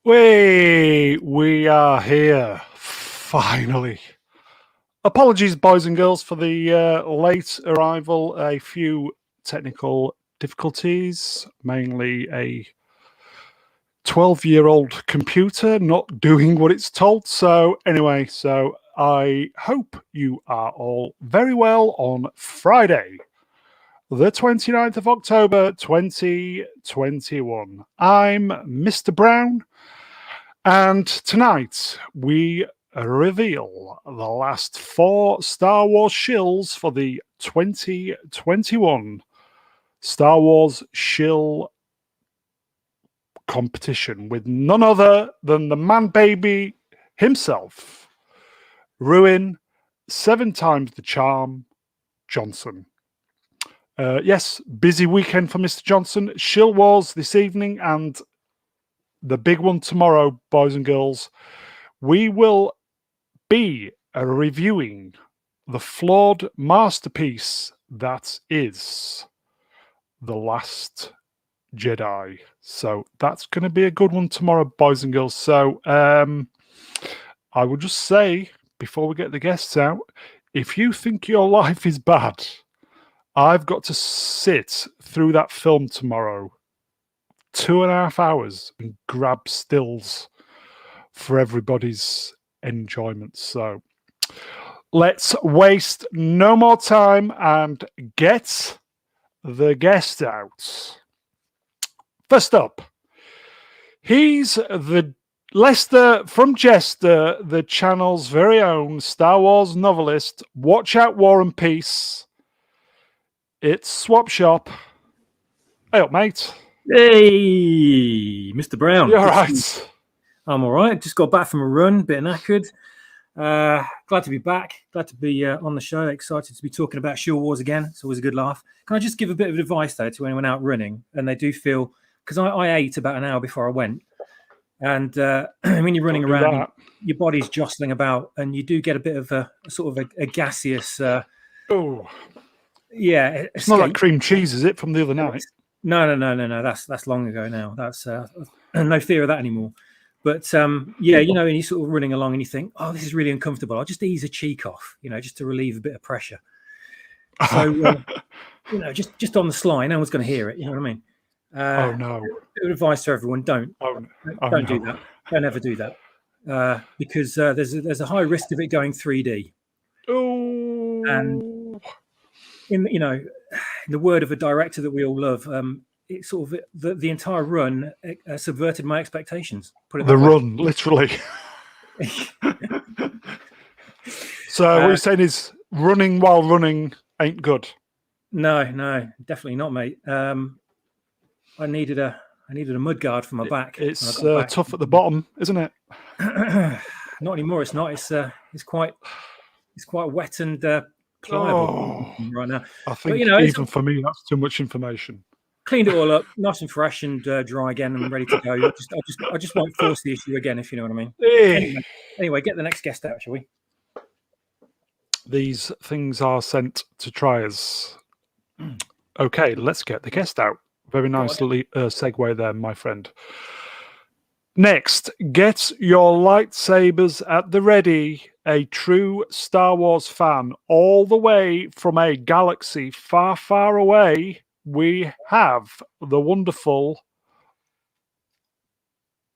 We are here, finally. Apologies, boys and girls, for the late arrival. A few technical difficulties, mainly a 12-year-old computer not doing what it's told. So I hope you are all very well on Friday, the 29th of October, 2021. I'm Mr. Brown. And tonight we reveal the last 4 Star Wars shills for the 2021 Star Wars Shill competition with none other than the man baby himself, Ruin 7 times the charm, Johnson. Yes, busy weekend for Mr. Johnson. Shill Wars this evening and the big one tomorrow, boys and girls. We will be reviewing the flawed masterpiece that is The Last Jedi. So that's going to be a good one tomorrow, boys and girls. So I will just say, before we get the guests out, if you think your life is bad, I've got to sit through that film tomorrow 2.5 hours and grab stills for everybody's enjoyment. So let's waste no more time and get the guest out. First up, he's the Lester from Jester, the channel's very own Star Wars novelist. Watch out, War and Peace. It's Swap Shop. Hey up, mate. Hey, Mr. Brown. You all right? I'm all right. Just got back from a run, a bit knackered. Glad to be back. Glad to be on the show. Excited to be talking about Shill Wars again. It's always a good laugh. Can I just give a bit of advice, though, to anyone out running? And they do feel... Because I ate about an hour before I went. And when you're running around, your body's jostling about. And you do get a bit of a sort of a gaseous... oh. Yeah. It's not like cream cheese, is it, from the other night? No. That's long ago now. That's no fear of that anymore. But yeah, you know, and you're sort of running along and you think, oh, this is really uncomfortable. I'll just ease a cheek off, you know, just to relieve a bit of pressure. So, you know, just on the sly, no one's going to hear it. You know what I mean? Oh no! Bit of advice to everyone: don't do that. Don't ever do that because there's a high risk of it going 3D. Oh. And in the word of a director that we all love, it sort of the entire run subverted my expectations. Put it the that way. Run, literally. So what you're saying is running while running ain't good. No, definitely not, mate. I needed a mud guard for my back. It's tough at the bottom, isn't it? Not anymore. It's not. It's quite wet and pliable right now. I think even for me, that's too much information. Cleaned it all up, nice and fresh and dry again, and ready to go. I just won't force the issue again, if you know what I mean. Hey. Anyway, get the next guest out, shall we? These things are sent to try us. Okay, let's get the guest out. Very nicely segue there, my friend. Next, get your lightsabers at the ready. A true Star Wars fan, all the way from a galaxy far, far away. We have the wonderful,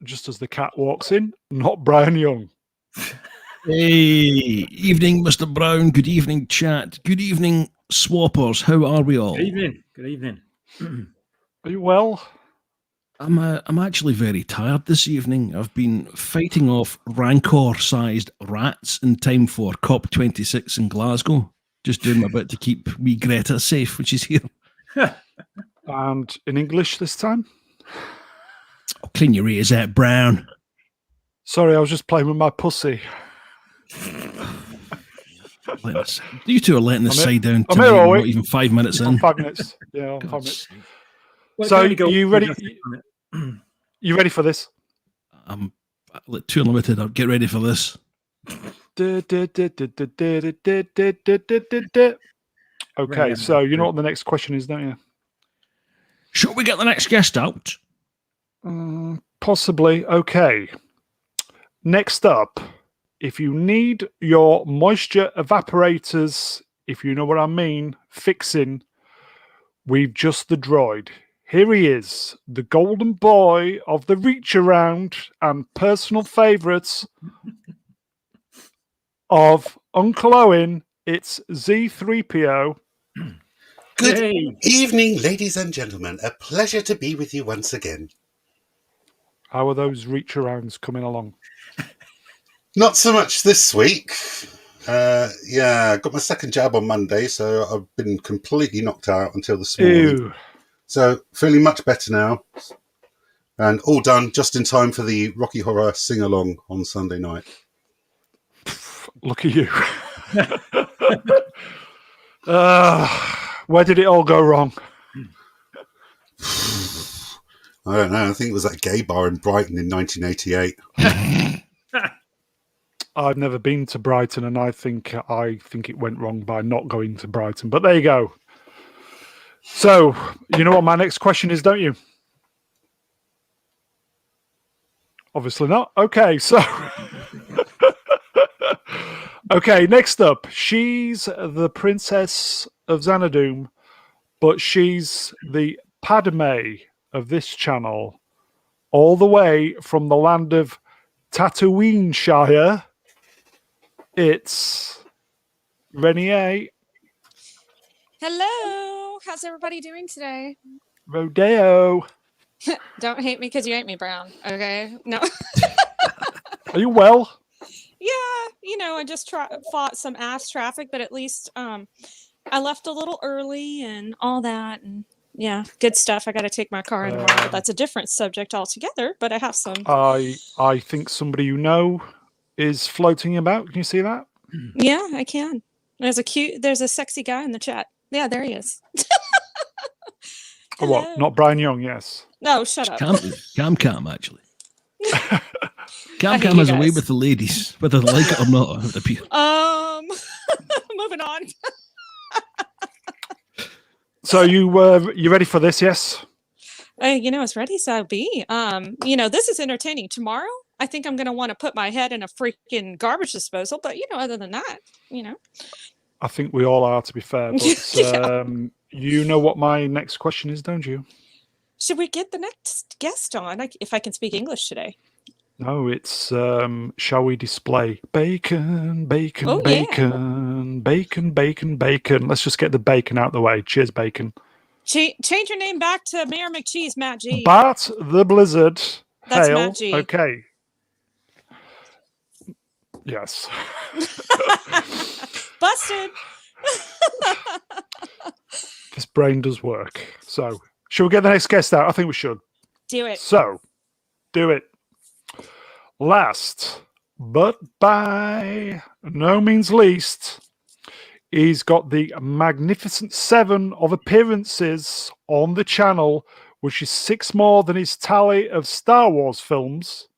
just as the cat walks in, not Brian Young. Hey, evening, Mr. Brown. Good evening, chat. Good evening, swappers. How are we all? Good evening. Are you well? I'm actually very tired this evening. I've been fighting off rancor-sized rats in time for COP26 in Glasgow. Just doing my bit to keep wee Greta safe, which is here. And in English this time? Oh, clean your ears out, Brown. Sorry, I was just playing with my pussy. You two are letting this side down I'm tonight, here, not even 5 minutes in. 5 minutes. Yeah, 5 minutes. Well, so you ready? You ready for this? I'm too limited. I'll get ready for this. Okay, so you know what the next question is, don't you? Shall we get the next guest out? Possibly. Okay. Next up, if you need your moisture evaporators, if you know what I mean, fixing, we've just the droid. Here he is, the golden boy of the reach around and personal favourites of Uncle Owen. It's Z3PO. Good Yay. evening, ladies and gentlemen. A pleasure to be with you once again. How are those reach arounds coming along? Not so much this week. I got my second jab on Monday, so I've been completely knocked out until this morning. Ew. So feeling much better now. And all done just in time for the Rocky Horror sing-along on Sunday night. Look at you. Where did it all go wrong? I don't know. I think it was that gay bar in Brighton in 1988. I've never been to Brighton, and I think it went wrong by not going to Brighton. But there you go. So, you know what my next question is, don't you? Obviously not. Okay, so... Okay, next up. She's the Princess of Xanadu, but she's the Padme of this channel, all the way from the land of Tatooineshire. It's Renier Hello. How's everybody doing today? Rodeo. Don't hate me because you hate me, Brown. Okay. No. Are you well? Yeah. I just fought some ass traffic, but at least I left a little early and all that. And yeah, good stuff. I got to take my car in tomorrow. But that's a different subject altogether. But I have some. I think somebody you know is floating about. Can you see that? Yeah, I can. There's a sexy guy in the chat. Yeah, there he is. Or what? Not Brian Young, yes. No, shut up. Cam, actually. I Cam hate has you a way guys. with the ladies, whether they like it or not, it would appear. Moving on. So you ready for this? Yes. As ready as I'll be. This is entertaining. Tomorrow, I think I'm going to want to put my head in a freaking garbage disposal. But, other than that, I think we all are, to be fair. But Yeah. you know what my next question is, don't you? Should we get the next guest on? If I can speak English today. No, it's shall we display bacon, bacon, Oh, yeah. bacon, bacon, bacon, bacon. Let's just get the bacon out of the way. Cheers, bacon. Change your name back to Mayor McCheese, Matt G. Bart the Blizzard. That's Hail. Matt G. Okay. Yes. Busted. This brain does work. So, should we get the next guest out? I think we should. Do it. So, do it. Last, but by no means least, he's got the magnificent 7 of appearances on the channel, which is 6 more than his tally of Star Wars films.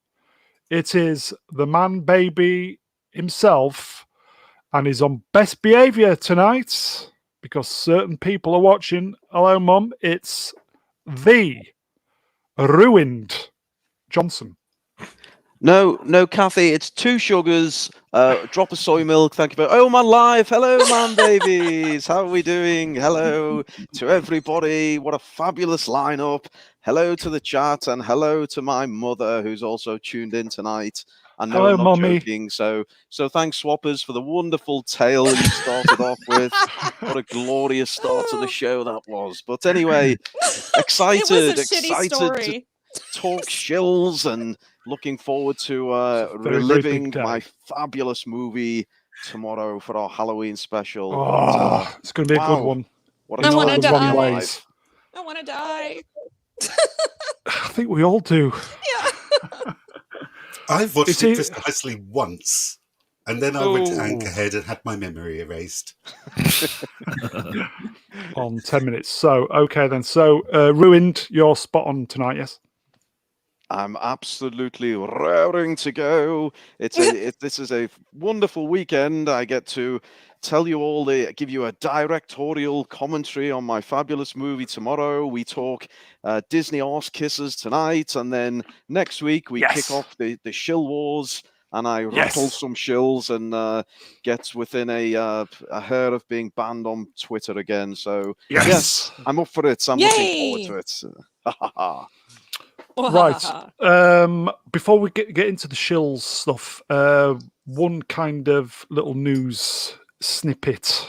It is the man baby himself, and he's on best behavior tonight because certain people are watching. Hello, Mum. It's the ruined Johnson. No, Kathy, it's 2 sugars, drop of soy milk, thank you very much. Oh, man live, hello, man babies, how are we doing? Hello to everybody, what a fabulous lineup. Hello to the chat, and hello to my mother, who's also tuned in tonight. I know Hello, I'm not Mummy. joking, so thanks, Swappers, for the wonderful tale you started off with. What a glorious start to the show that was. But anyway, It was excited a shitty to story. talk shills and looking forward to Very, very reliving big my day. fabulous movie tomorrow for our Halloween special. Oh, it's going to be a good wow. one. What I a wanna time to be die. alive. I want to die. I think we all do. Yeah. I've watched It's it e- precisely once, and then I went to Oh. Anchorhead and had my memory erased. On 10 minutes. So, okay then. So, ruined, you're spot on tonight, yes? I'm absolutely raring to go. This is a wonderful weekend. I get to tell you all, give you a directorial commentary on my fabulous movie tomorrow. We talk Disney arse kisses tonight, and then next week we kick off the Shill Wars, and I rattle some shills and get within a hair of being banned on Twitter again. So yes, I'm up for it. I'm looking forward to it. Right. Before we get into the shills stuff, one kind of little news snippet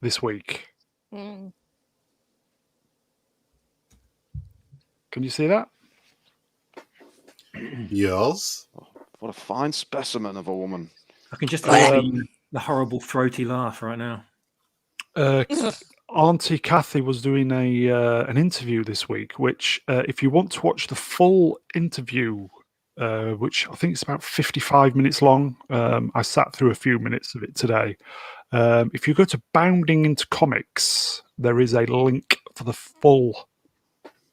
this week. Mm. Can you see that? Yes. What a fine specimen of a woman. I can just hear the horrible throaty laugh right now. Auntie Kathy was doing an interview this week, which if you want to watch the full interview, which I think is about 55 minutes long, I sat through a few minutes of it today. If you go to Bounding into Comics, there is a link for the full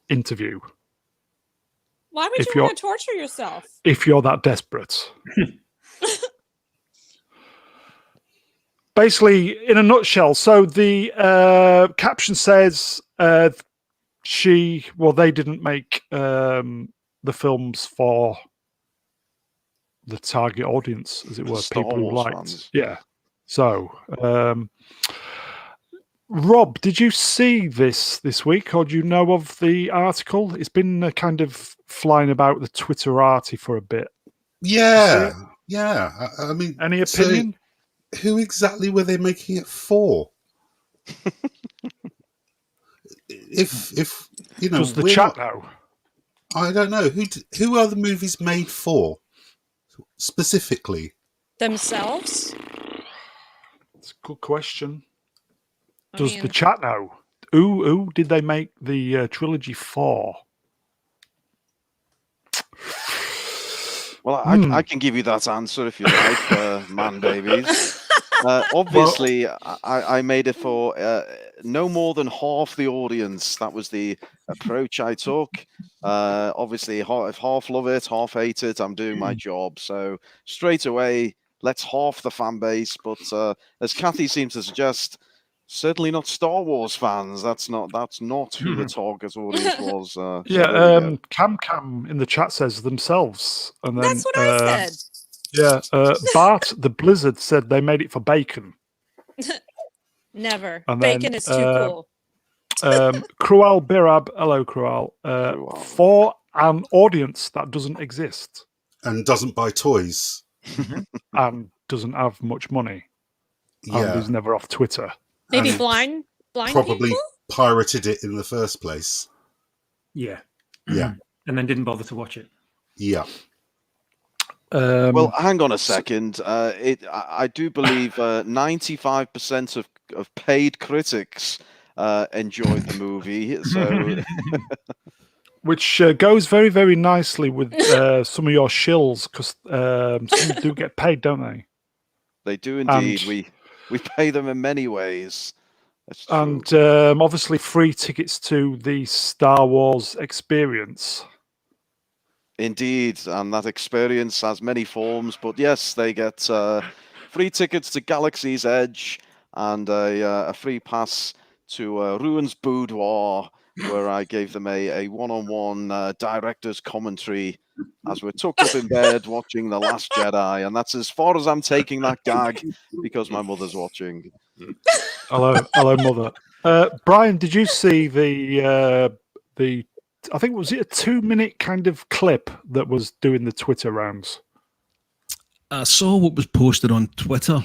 interview. Why would you want to torture yourself? If you're that desperate. Basically, in a nutshell, so the caption says they didn't make the films for the target audience, as it were, Star people who Wars liked. fans. Yeah. So, Rob, did you see this week, or do you know of the article? It's been kind of flying about the Twitterati for a bit. Yeah. I mean, any opinion? So who exactly were they making it for? if you know, does the chat know? I don't know. Who are the movies made for specifically? Themselves? It's a good question. Does the chat know? Who did they make the trilogy for? Well, I can give you that answer if you like, man babies. Obviously, I made it for no more than half the audience. That was the approach I took. Obviously, if half love it, half hate it, I'm doing my job. So straight away, let's half the fan base. But as Kathy seems to suggest, certainly not Star Wars fans. That's not who the target audience was. Cam in the chat says themselves, and then that's what I said. Yeah, Bart the Blizzard said they made it for bacon. Never. And Bacon then, is too cool. Cruel Birab, hello Cruel, for an audience that doesn't exist and doesn't buy toys and doesn't have much money and is never off Twitter. Maybe blind probably people? Pirated it in the first place. Yeah. Yeah. And then didn't bother to watch it. Yeah. Well, hang on a second. I do believe 95% of paid critics enjoyed the movie. So, which goes very, very nicely with some of your shills, because some do get paid, don't they? They do indeed. We pay them in many ways. That's true. And obviously free tickets to the Star Wars experience. Indeed, and that experience has many forms, but yes, they get free tickets to Galaxy's Edge and a free pass to Ruin's Boudoir, where I gave them a one-on-one director's commentary as we're tucked up in bed watching The Last Jedi, and that's as far as I'm taking that gag because my mother's watching. Hello, mother. Brian, did you see the I think was it a 2-minute kind of clip that was doing the Twitter rounds? I saw what was posted on Twitter.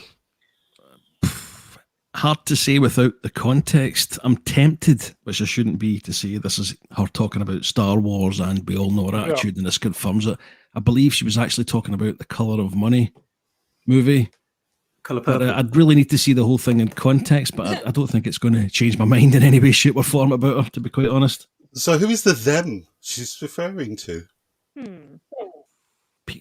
Hard to say without the context. I'm tempted, which I shouldn't be, to say this is her talking about Star Wars and we all know her attitude, and this confirms it. I believe she was actually talking about the Colour of Money movie. Colour Purple. I'd really need to see the whole thing in context, but I don't think it's going to change my mind in any way, shape or form about her, to be quite honest. So who is the them she's referring to?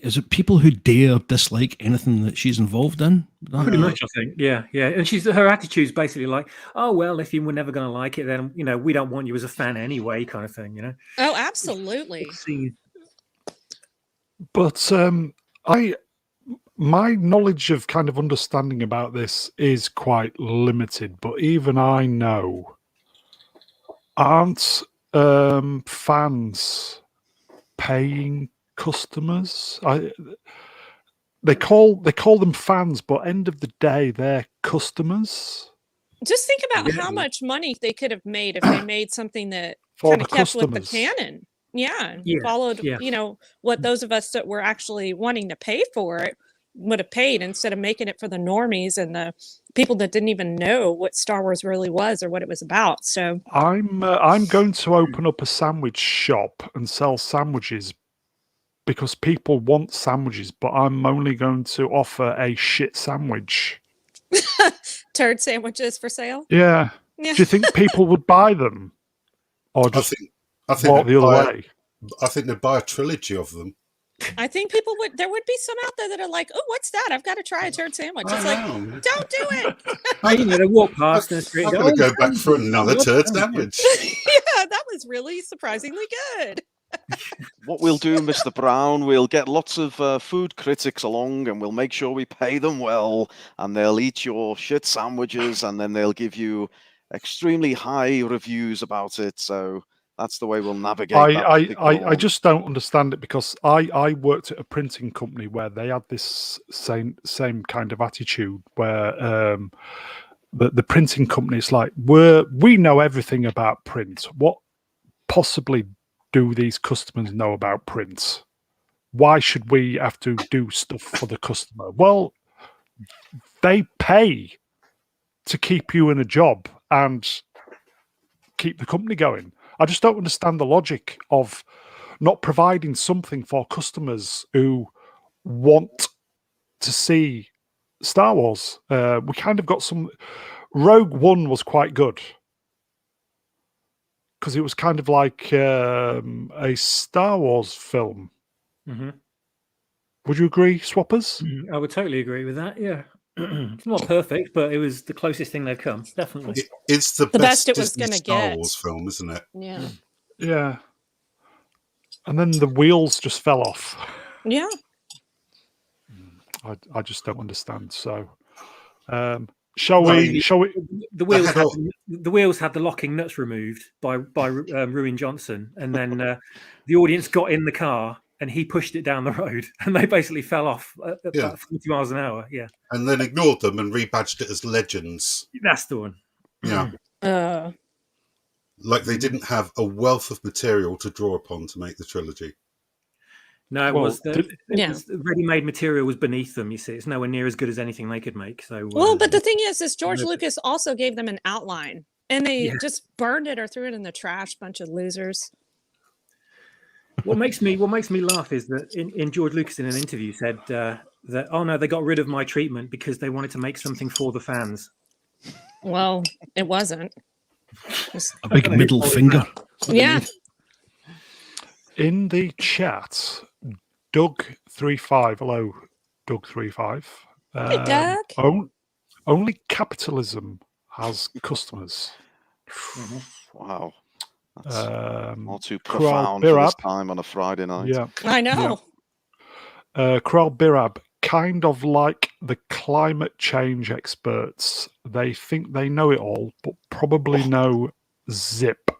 Is it people who dare dislike anything that she's involved in? Pretty much, I think. Yeah. And her attitude's basically like, oh, well, if you were never going to like it, then, we don't want you as a fan anyway, kind of thing, Oh, absolutely. But my knowledge of kind of understanding about this is quite limited, but even I know, aren't fans paying customers? They call them fans, but end of the day, they're customers Just think about Yeah. how much money they could have made if they made something that for kind the of kept with the customers. canon. Yeah, and Yeah, followed, yeah. what those of us that were actually wanting to pay for it would have paid instead of making it for the normies and the people that didn't even know what Star Wars really was or what it was about. So I'm going to open up a sandwich shop and sell sandwiches because people want sandwiches, but I'm only going to offer a shit sandwich. turd sandwiches for sale. Yeah. Yeah. Do you think people would buy them, or I just think walk they'd the other buy- way? I think they'd buy a trilogy of them. I think people would. There would be some out there that are like, "Oh, what's that? I've got to try a turd sandwich." It's like, know. don't do it. They walk past in the street. I'm and going to "Oh, go back for sandwiches, another what turd sandwiches?" sandwich. Yeah, that was really surprisingly good. What we'll do, Mr. Brown, we'll get lots of food critics along and we'll make sure we pay them well and they'll eat your shit sandwiches and then they'll give you extremely high reviews about it. So that's the way we'll navigate that particular I one. just don't understand it because I worked at a printing company where they had this same kind of attitude where the printing company is like, we know everything about print. What possibly do these customers know about print? Why should we have to do stuff for the customer? Well, they pay to keep you in a job and keep the company going. I just don't understand the logic of not providing something for customers who want to see Star Wars. We kind of got some. Rogue One was quite good because it was kind of like a Star Wars film. Mhm. Would you agree, Swappers? I would totally agree with that. Yeah, it's not perfect, but it was the closest thing they've come. Definitely. It's the best best it was Disney gonna Star get. Wars film, isn't it? Yeah. Yeah. And then the wheels just fell off. Yeah. I just don't understand. So, shall Well, we? Shall we? The wheels had had, all- the wheels had the locking nuts removed by Ruin Johnson, and then the audience got in the car and he pushed it down the road, and they basically fell off at Yeah. about 40 miles an hour. Yeah, And then ignored them and rebadged it as Legends. that's the one. Yeah. Like they didn't have a wealth of material to draw upon to make the trilogy. No, it Well, was the Yeah. ready-made material was beneath them. You see, it's nowhere near as good as anything they could make. So, Well, but the thing is George Yeah. Lucas also gave them an outline, and they Yeah. just burned it or threw it in the trash. Bunch of losers. what makes me laugh is that in George Lucas in an interview said that no, they got rid of my treatment because they wanted to make something for the fans. Well, it wasn't. A big middle finger. Yeah. In the chat, Doug35. Hello, Doug35. Hey, Doug. Only capitalism has customers. Wow. That's Kral not too profound for this Birab. time on a Friday night. Yeah. I know. Kral Birab, kind of like the climate change experts. They think they know it all, but probably know zip.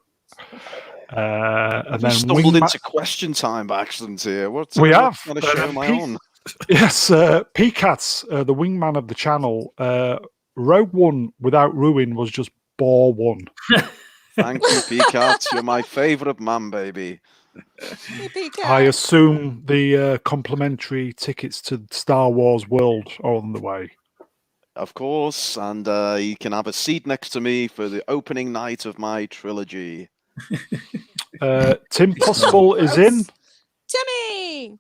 And We then stumbled into question time by accident here. What kind of show am I on? Yes, PCATS, the wingman of the channel. Rogue One without Ruin was just bore one. Thank you, Peacock. You're my favourite man, baby. Hey, PK. I assume the complimentary tickets to Star Wars World are on the way. Of course, and you can have a seat next to me for the opening night of my trilogy. Tim Possible is in. Timmy.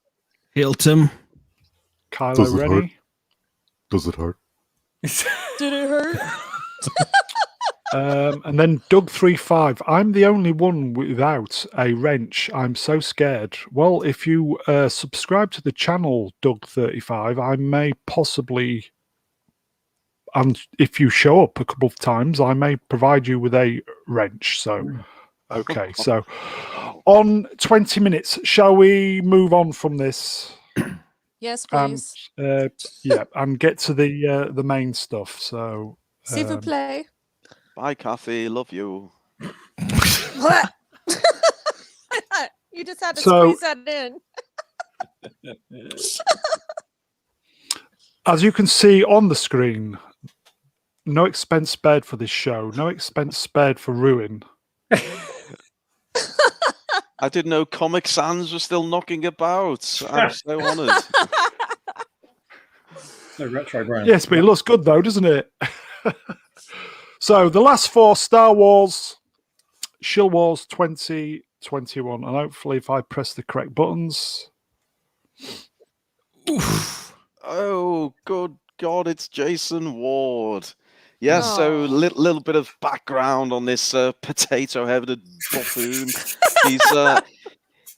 Hail, Tim. Kylo Does it Rennie. hurt? Does it hurt? Did it hurt? And then Doug35. I'm the only one without a wrench. I'm so scared. Well, if you subscribe to the channel, Doug35, I may possibly, and if you show up a couple of times, I may provide you with a wrench. So, okay. So, on 20 minutes, shall we move on from this? Yes, and please. yeah, and get to the main stuff. So S'il vous plaît. Bye, Kathy. Love you. What? You just had to So- squeeze that in. as you can see on the screen, no expense spared for this show. No expense spared for Ruin. I didn't know Comic Sans was still knocking about. I'm so honoured. So retro brand. Yes, but it looks good though, doesn't it? So the last 4: Star Wars, Shill Wars 2021, and hopefully, if I press the correct buttons, Oh, good God, it's Jason Ward. Yes, so Aw. little bit of background on this potato-headed buffoon.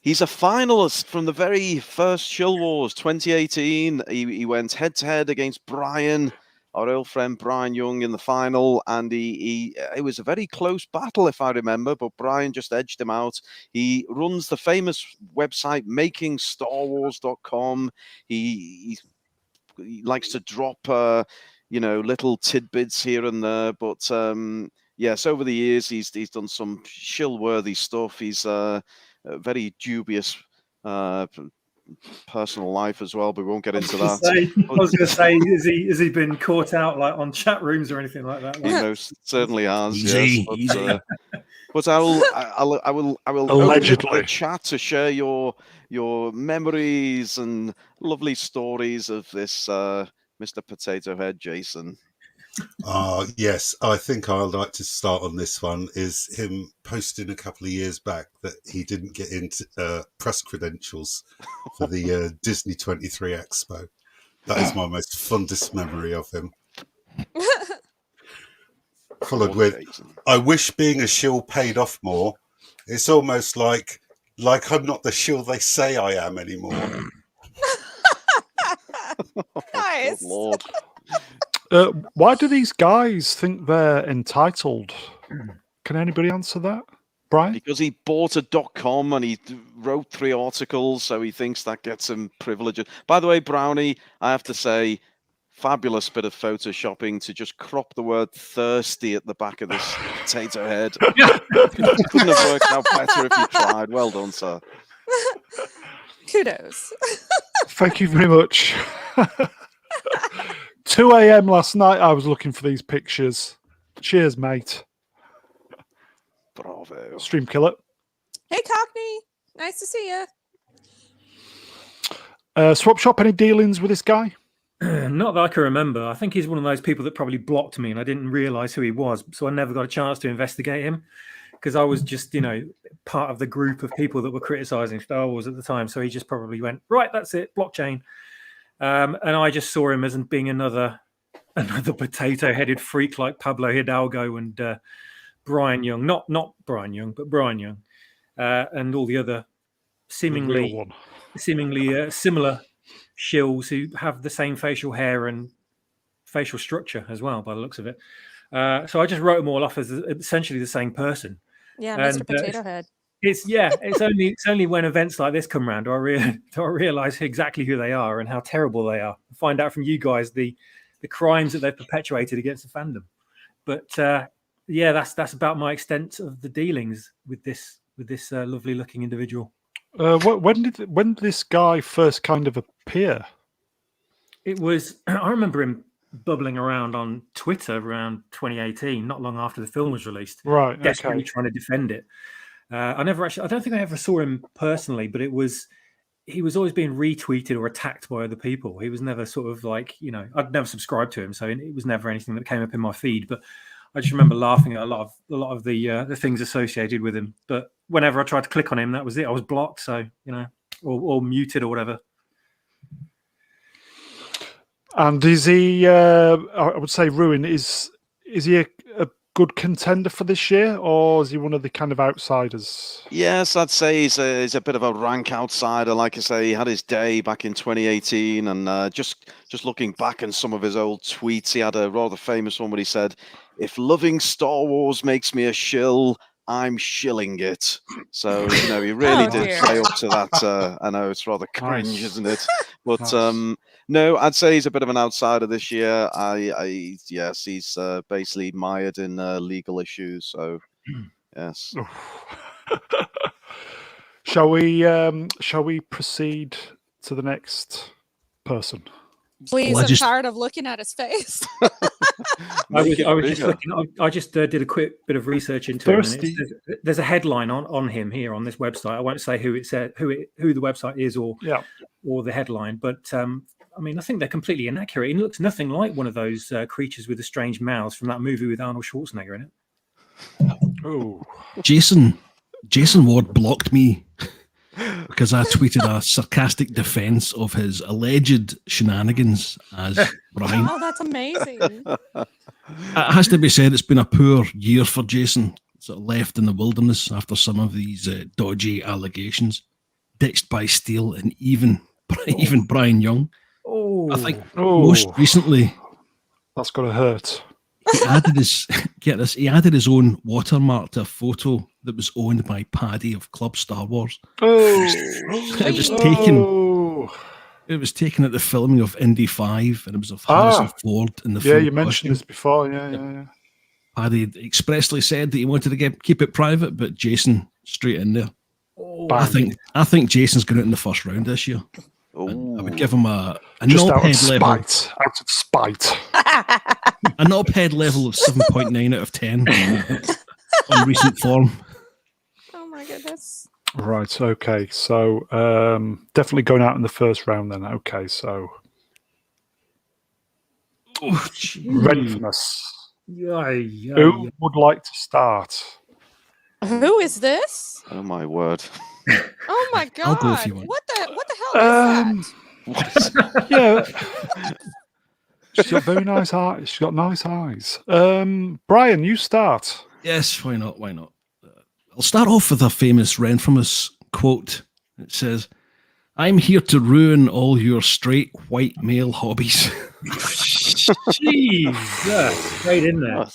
He's a finalist from the very first Shill Wars 2018. He went head-to-head against Brian, our old friend Brian Young, in the final, and it was a very close battle, if I remember, but Brian just edged him out. He runs the famous website makingstarwars.com. He likes to drop little tidbits here and there, but yes, over the years he's done some shill-worthy stuff. He's a very dubious personal life as well, but we won't get into that. I was going to say, has he been caught out like on chat rooms or anything like that? He most certainly has. Easy, Yes, easy. but I will Allegedly. open up the chat to share your memories and lovely stories of this Mr. Potato Head, Jason. Yes, I think I'd like to start on this one. Is him posting a couple of years back that he didn't get into press credentials for the Disney 23 Expo. That is my most fondest memory of him. Followed with, Jason. I wish being a shill paid off more. It's almost like I'm not the shill they say I am anymore. Nice. Good Lord. why do these guys think they're entitled? Can anybody answer that, Brian? Because he bought a .com and he wrote 3 articles, so he thinks that gets him privileges. By the way, Brownie, I have to say, fabulous bit of photoshopping to just crop the word thirsty at the back of this potato head. Couldn't have worked out better if you tried. Well done, sir. Kudos. Thank you very much. 2 a.m. last night, I was looking for these pictures. Cheers, mate. Bravo. Stream killer. Hey, Cockney. Nice to see you. Swap shop, any dealings with this guy? Not that I can remember. I think he's one of those people that probably blocked me and I didn't realize who he was. So I never got a chance to investigate him because I was just, part of the group of people that were criticizing Star Wars at the time. So he just probably went, right, that's it, blockchain. And I just saw him as being another potato-headed freak like Pablo Hidalgo and Brian Young. Not Brian Young, but Brian Young. And all the other The real seemingly one. similar shills who have the same facial hair and facial structure as well, by the looks of it. So I just wrote them all off as essentially the same person. Yeah, And, Mr. Potato Head. It's only when events like this come around do I realize exactly who they are and how terrible they are. I find out from you guys the crimes that they've perpetuated against the fandom. But that's about my extent of the dealings with this lovely looking individual. When did this guy first kind of appear? It was I remember him bubbling around on Twitter around 2018, not long after the film was released. Right. Desperately Okay. trying to defend it. I don't think I ever saw him personally, but he was always being retweeted or attacked by other people. He was never sort of like, I'd never subscribed to him, so it was never anything that came up in my feed. But I just remember laughing at a lot of the things associated with him. But whenever I tried to click on him, that was it. I was blocked, so or muted or whatever. And is he? I would say Ruin is he a good contender for this year, or is he one of the kind of outsiders? Yes, I'd say he's a bit of a rank outsider. Like I say, he had his day back in 2018, and just looking back on some of his old tweets, he had a rather famous one where he said, "If loving Star Wars makes me a shill, I'm shilling it. So, he really Oh, did dear. play up to that. I know it's rather cringe, Nice. isn't it? But Nice. no, I'd say he's a bit of an outsider this year. Yes, he's basically mired in legal issues. So, yes. Shall we proceed to the next person? Please, Well, I I'm just- tired of looking at his face. Make it I was just bigger. looking. I just did a quick bit of research into him. And Thirsty. there's a headline on him here on this website. I won't say who it said, who the website is, or the headline. But I mean, I think they're completely inaccurate. He looks nothing like one of those creatures with the strange mouths from that movie with Arnold Schwarzenegger in it. Oh, Jason Ward blocked me because I tweeted a sarcastic defense of his alleged shenanigans as Brian. Oh, that's amazing. It has to be said, it's been a poor year for Jason. Sort of left in the wilderness after some of these dodgy allegations, ditched by Steele and even Brian Young. Oh, I think most recently that's gonna hurt. he added his own watermark to a photo that was owned by Paddy of Club Star Wars. Oh, It was taken. Oh. It was taken at the filming of Indy 5, and it was of Harrison Ford in the Yeah, full you mentioned costume. this before. Yeah. Paddy had expressly said that he wanted to keep it private, but Jason straight in there. Bang. I think Jason's going out in the first round this year. And I would give him a Just out of knobhead level, spite. Out of spite. a knobhead level of 7.9 out of 10 on recent form. Oh my goodness. Right. Okay. So definitely going out in the first round then. Okay. So Renfamous. Who would like to start? Who is this? Oh my word. Oh my god. I'll go if you want. What the hell is that? Yeah. She's got very nice eyes. She's got nice eyes. Brian, you start. Yes, why not? Why not? I'll start off with a famous Renfamous quote. It says, "I'm here to ruin all your straight white male hobbies." Jesus, right in there.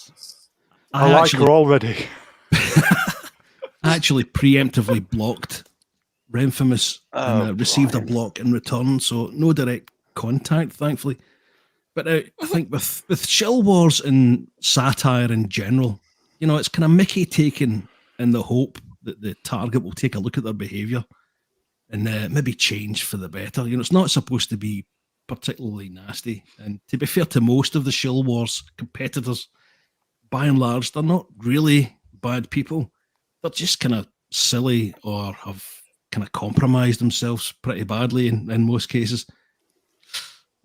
I like her already. I actually preemptively blocked Renfamous and received a Brian. block in return, so no direct contact, thankfully. But I think with Shill Wars and satire in general, it's kind of Mickey taken in the hope that the target will take a look at their behaviour and maybe change for the better. It's not supposed to be particularly nasty. And to be fair to most of the Shill Wars competitors, by and large, they're not really bad people. They're just kind of silly or have kind of compromised themselves pretty badly in most cases.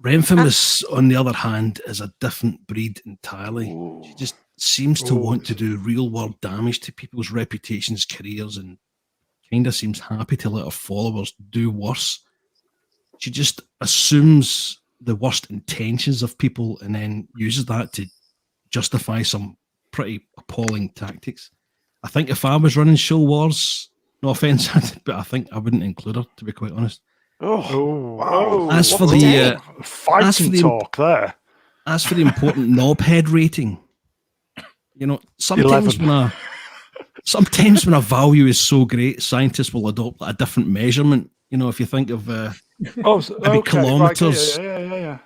Renfamous, on the other hand, is a different breed entirely. She just seems to want to do real world damage to people's reputations, careers, and kind of seems happy to let her followers do worse. She just assumes the worst intentions of people and then uses that to justify some pretty appalling tactics. I think if I was running Shill Wars, no offense, but I think I wouldn't include her, to be quite honest. As for the fighting talk there. As for the important knobhead rating, sometimes 11. sometimes when a value is so great, scientists will adopt a different measurement. If you think of maybe kilometers. Right, yeah.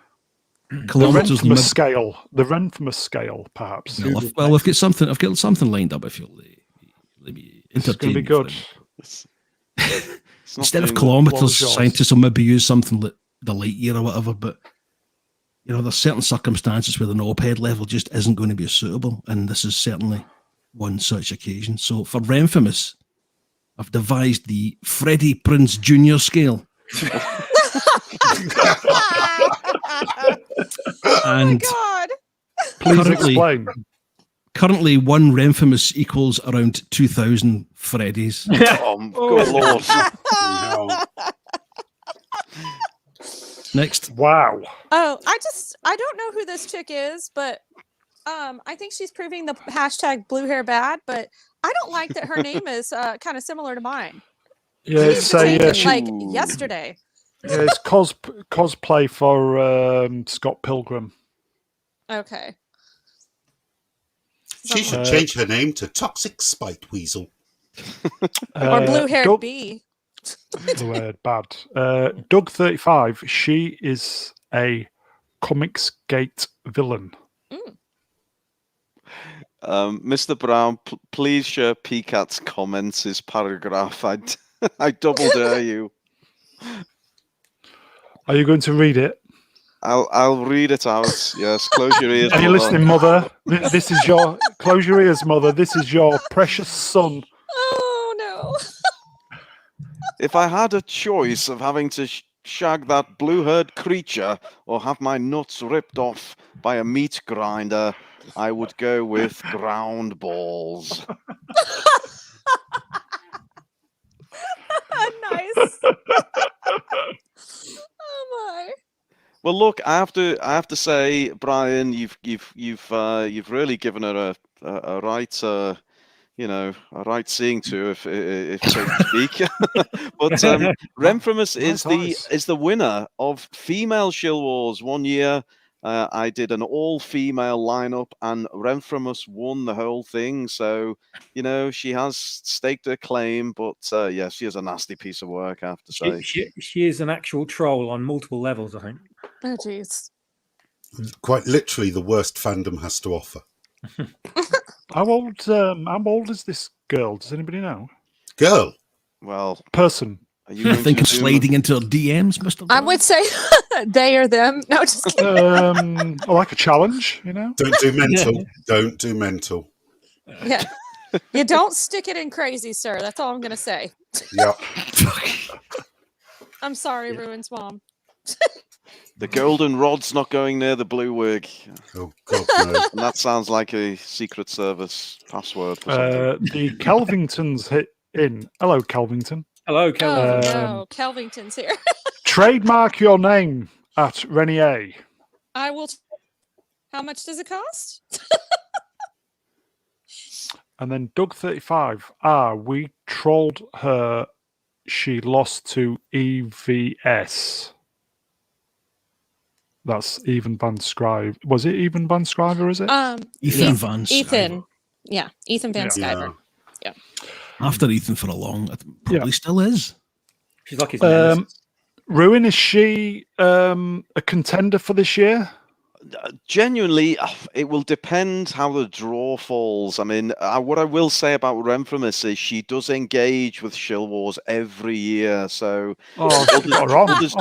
Kilometers. The Renfamous scale, perhaps. Well, I've got something lined up. If you'll let me It's going to entertain be you good. Instead of kilometers, scientists will maybe use something like the light year or whatever. But there's certain circumstances where the knobhead level just isn't going to be suitable, and this is certainly one such occasion. So for Renfamous, I've devised the Freddie Prinze Jr. scale. Oh my god. Please explain. Currently, one Renfamous equals around 2,000 Freddies. Good lord. Next. Wow. Oh, I don't know who this chick is, but I think she's proving the hashtag blue hair bad, but I don't like that her name is kind of similar to mine. Yeah, She changed it, like Ooh. yesterday. Yeah, it's cosplay for Scott Pilgrim. Okay. She should Uh, change her name to Toxic Spite Weasel. Or blue-haired Doug, bee. blue-haired bad. Doug 35. She is a Comicsgate villain. Mr. Brown, please share PCAT's comments, his paragraph. I double dare you. Are you going to read it? I'll read it out. Yes, close your ears. Are you mother. listening, mother? This is your close your ears, mother. This is your precious son. Oh no. If I had a choice of having to shag that blue-haired creature or have my nuts ripped off by a meat grinder, I would go with ground balls. Nice. Oh my. Well, look, I have to say, Brian, you've really given her a right, a right seeing to, if so to speak. But Renfremus is the winner of Female Shill Wars. One year, I did an all-female lineup, and Renfremus won the whole thing. So, she has staked her claim. But yeah, she is a nasty piece of work, I have to say. She is an actual troll on multiple levels, I think. Oh jeez. Quite literally, the worst fandom has to offer. How old is this girl? Does anybody know? Girl. Well, person. Are you I going think to of do- sliding into her DMs, Mr. I would say they or them. No, just kidding. I like a challenge, Don't do mental. Don't do mental. Yeah. You don't stick it in crazy, sir. That's all I'm gonna say. Yeah. I'm sorry, Ruin's mom. The golden rod's not going near the blue wig. Oh God, no. And that sounds like a Secret Service password. For something. The Kelvingtons hit in. Hello, Kelvington. Hello, Oh Kelvin. no, Kelvington's here. Trademark your name at Renier. I will. How much does it cost? And then Doug 35. We trolled her. She lost to EVS. That's Even Van Scrive. Was it Even Van Scrive or is it? Ethan Van Ethan. Yeah, Ethan Van Yeah. Sciver. Yeah. After Ethan for a long, it probably still is. She's like his nemesis. Ruin, is she a contender for this year? Genuinely, it will depend how the draw falls. I mean, what I will say about Renfremus is she does engage with Shill Wars every year. So others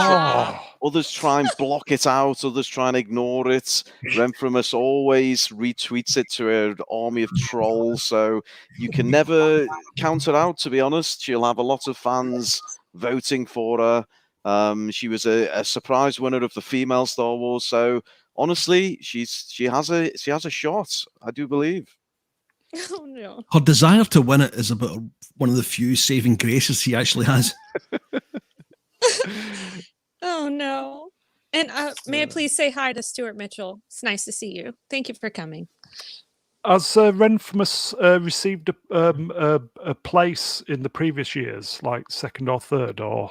try and block it out. Others try and ignore it. Renfremus always retweets it to her army of trolls. So you can never count her out, to be honest. She'll have a lot of fans voting for her. She was a surprise winner of the female Star Wars. So honestly, she has a shot. I do believe. Oh no. Her desire to win it is about one of the few saving graces he actually has. Oh no. And may I please say hi to Stuart Mitchell? It's nice to see you. Thank you for coming. Has Renfremus received a place in the previous years, like second or third, or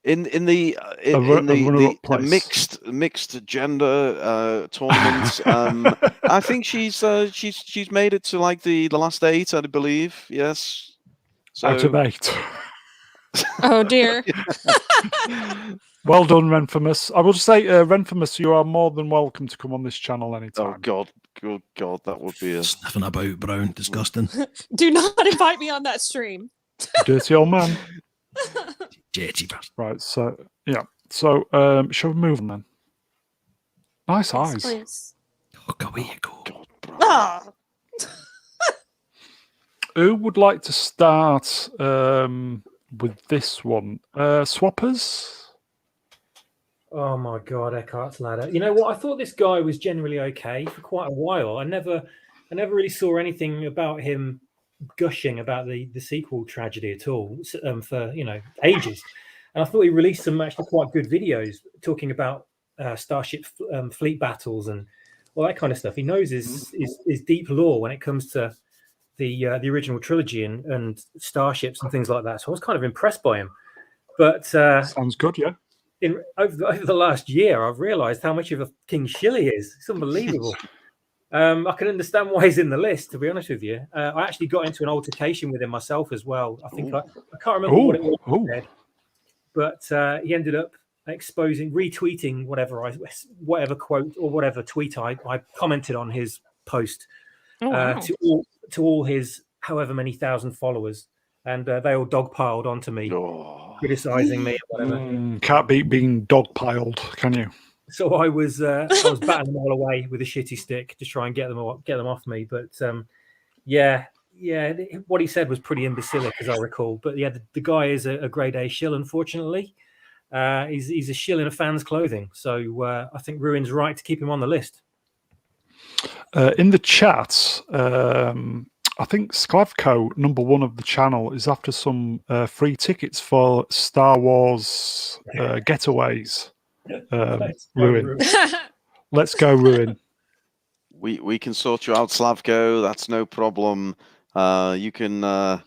In the mixed gender tournament, I think she's made it to like the last 8, I believe. Yes. So, out of 8? Oh dear. Well done, Renfremus. I will just say, Renfremus, you are more than welcome to come on this channel anytime. oh God, good God, that would be a Sniffing about, Brown. Disgusting. Do not invite me on that stream. Dirty old man. Jetty bastard. Right, so, yeah. So, shall we move on then? Nice Yes, eyes. please. Look, away you go. God, bro. Ah. Who would like to start with this one? Swappers? Oh my God, Eckhart's Ladder. You know what? I thought this guy was generally okay for quite a while. I never really saw anything about him gushing about the sequel tragedy at all for ages. And I thought he released some actually quite good videos talking about starship fleet battles and all that kind of stuff. He knows his deep lore when it comes to the original trilogy and starships and things like that. So I was kind of impressed by him. But Sounds good, yeah. over the last year, I've realised how much of a King Shill he is. It's unbelievable. I can understand why he's in the list, to be honest with you. I actually got into an altercation with him myself as well. I think I can't remember what it was he said, but he ended up retweeting whatever quote or whatever tweet I commented on his post to all his however many thousand followers, and they all dogpiled onto me, criticizing me or whatever. Can't beat being dogpiled, can you? So I was batting them all away with a shitty stick to try and get them off me. But yeah, what he said was pretty imbecilic, as I recall. But yeah, the guy is a grade A shill, unfortunately. He's a shill in a fan's clothing. So I think Ruin's right to keep him on the list. In the chat, I think Sklavko, #1 of the channel, is after some free tickets for Star Wars getaways. Ruin. Let's go, Ruin. We can sort you out, Slavko. That's no problem. You can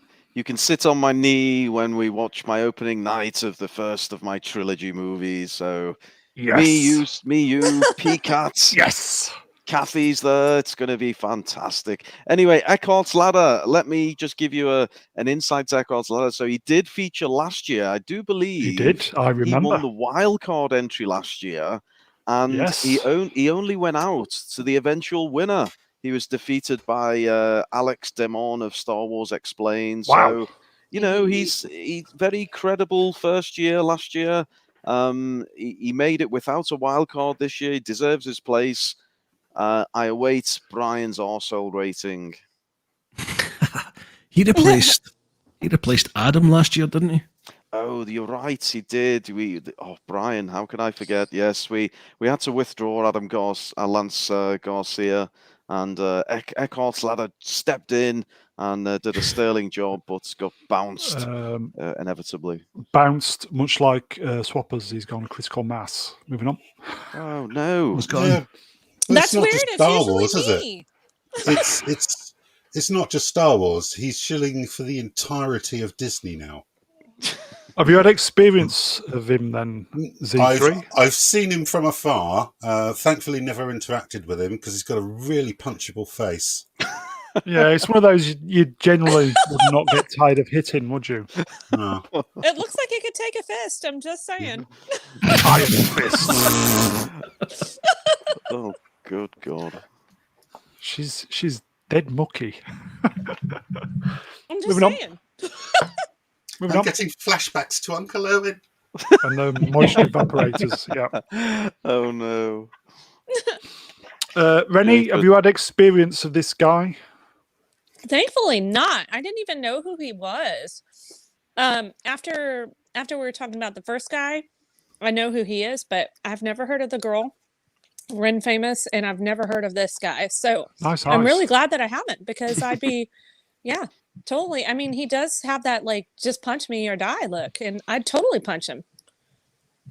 sit on my knee when we watch my opening night of the first of my trilogy movies. So yes. me, you, Peacats. Yes. Kathy's there. It's going to be fantastic. Anyway, Eckhart's Ladder. Let me just give you an insight to Eckhart's Ladder. So he did feature last year. I do believe he did. I remember. He won the wild card entry last year, and yes. he only went out to the eventual winner. He was defeated by Alex Demon of Star Wars Explained. Wow. So he's very credible first year last year. He made it without a wild card this year. He deserves his place. I await Brian's arsehole rating. He replaced Adam last year, didn't he? Oh, you're right. He did. Brian, how can I forget? Yes, we had to withdraw Adam Lance Garcia, and Eckhart's Ladder stepped in and did a sterling job, but got bounced inevitably. Bounced, much like Swappers. He's gone critical mass. Moving on. Oh no! What's gone? Yeah. That's weird. It's Star Wars, usually is me. It's not just Star Wars. He's shilling for the entirety of Disney now. Have you had experience of him then, Z3? I've seen him from afar. Thankfully, never interacted with him because he's got a really punchable face. Yeah, it's one of those you generally would not get tired of hitting, would you? No. It looks like he could take a fist. I'm just saying. Iron fist. Oh, good God. She's dead mucky. I'm just Moving saying. I'm getting flashbacks to Uncle Owen. And the moisture evaporators, yeah. Oh no. Rennie, have you had experience of this guy? Thankfully not. I didn't even know who he was. After we were talking about the first guy, I know who he is, but I've never heard of the girl, Ren Famous, and I've never heard of this guy. So Nice. I'm really glad that I haven't, because I'd be, yeah, totally. I mean, he does have that like just punch me or die look, and I'd totally punch him.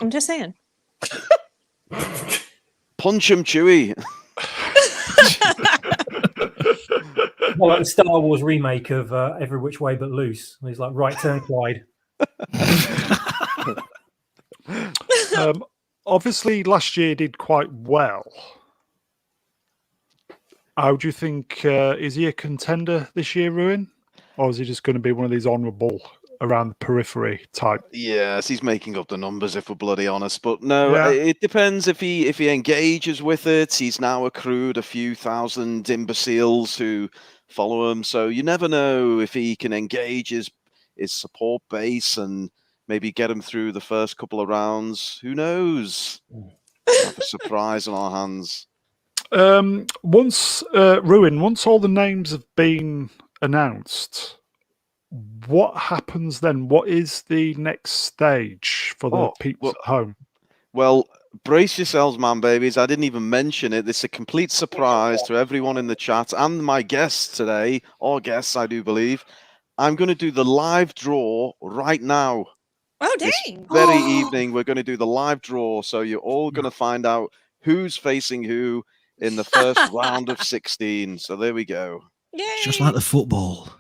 I'm just saying. Punch him, Chewie. Well, like the Star Wars remake of Every Which Way But Loose. He's like, right turn, Clyde. Obviously, last year did quite well. How do you think, is he a contender this year, Ruin? Or is he just going to be one of these honourable around the periphery type? Yes, he's making up the numbers, if we're bloody honest. But no, Yeah. It depends if he engages with it. He's now accrued a few thousand imbeciles who follow him. So you never know if he can engage his support base and maybe get him through the first couple of rounds. Who knows? Have a surprise on our hands. Once all the names have been announced, what happens then? What is the next stage for the peeps at home? Well, brace yourselves, man, babies. I didn't even mention it. It's a complete surprise to everyone in the chat and my guests today, or guests, I do believe. I'm going to do the live draw right now. Oh, This dang. very evening, we're going to do the live draw. So you're all going to find out who's facing who in the first round of 16. So there we go. Yay. It's just like the football.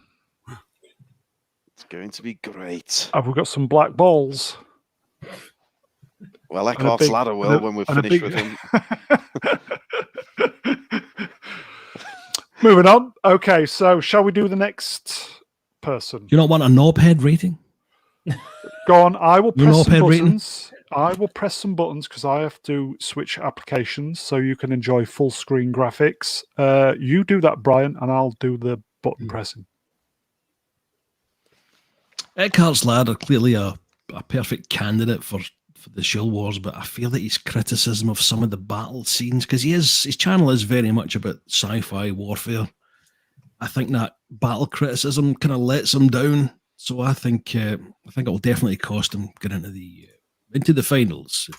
It's going to be great. Have we got some black balls? Well, Eckhart's Ladder will when we're finished with him. Moving on. Okay, so shall we do the next person? You not want a knobhead rating? Go on. I will You press know some Ped rating? buttons. I will press some buttons because I have to switch applications so you can enjoy full screen graphics. You do that, Brian, and I'll do the button pressing. Eckhart's Lad are clearly a perfect candidate for the Shill Wars, but I feel that his criticism of some of the battle scenes, because his channel is very much about sci-fi warfare. I think that battle criticism kind of lets him down. So I think it will definitely cost him getting into the finals.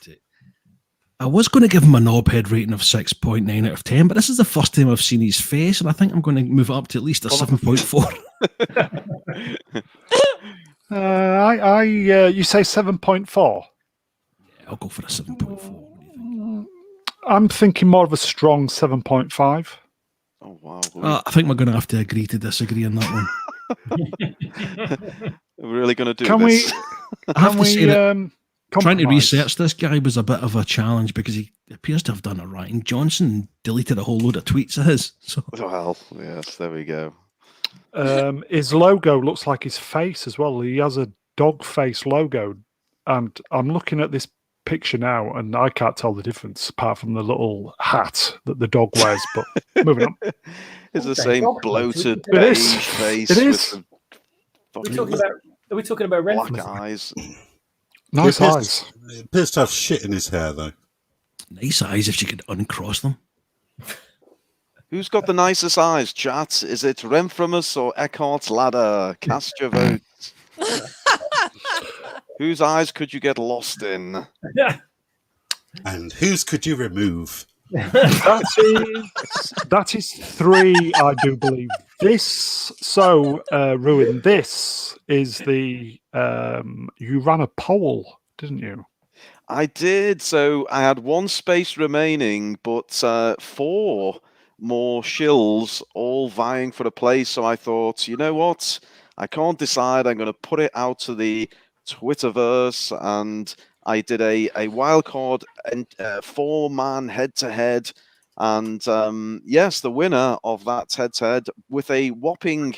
I was going to give him a knobhead rating of 6.9 out of 10, but this is the first time I've seen his face, and I think I'm going to move it up to at least a 7.4. You say 7.4? Yeah, I'll go for a 7.4. What do you think? I'm thinking more of a strong 7.5. Oh wow! I think we're going to have to agree to disagree on that one. We're really going to do Can this? I have to say that trying to compromise? research this guy was a bit of a challenge because he appears to have done a Ryan Johnson deleted a whole load of tweets of his. So Well, yes, there we go. His logo looks like his face as well. He has a dog face logo, and I'm looking at this picture now, and I can't tell the difference apart from the little hat that the dog wears. But moving on, It's the Okay, same dog bloated It is. beige face It with is. the Are we talking about black Renfrew? eyes. nice eyes. It appears to have shit in his hair, though. nice eyes if she could uncross them. Who's got the nicest eyes, chat? Is it Renfremus or Eckhart's Ladder? Cast your votes. Whose eyes could you get lost in? And whose could you remove? That is 3, I do believe. Ruin. This is the you ran a poll, didn't you? I did. So I had one space remaining, but 4 more shills all vying for a place. So I thought, you know what? I can't decide. I'm going to put it out to the Twitterverse, and I did a wildcard and 4-man head-to-head. And yes, the winner of that head-to-head with a whopping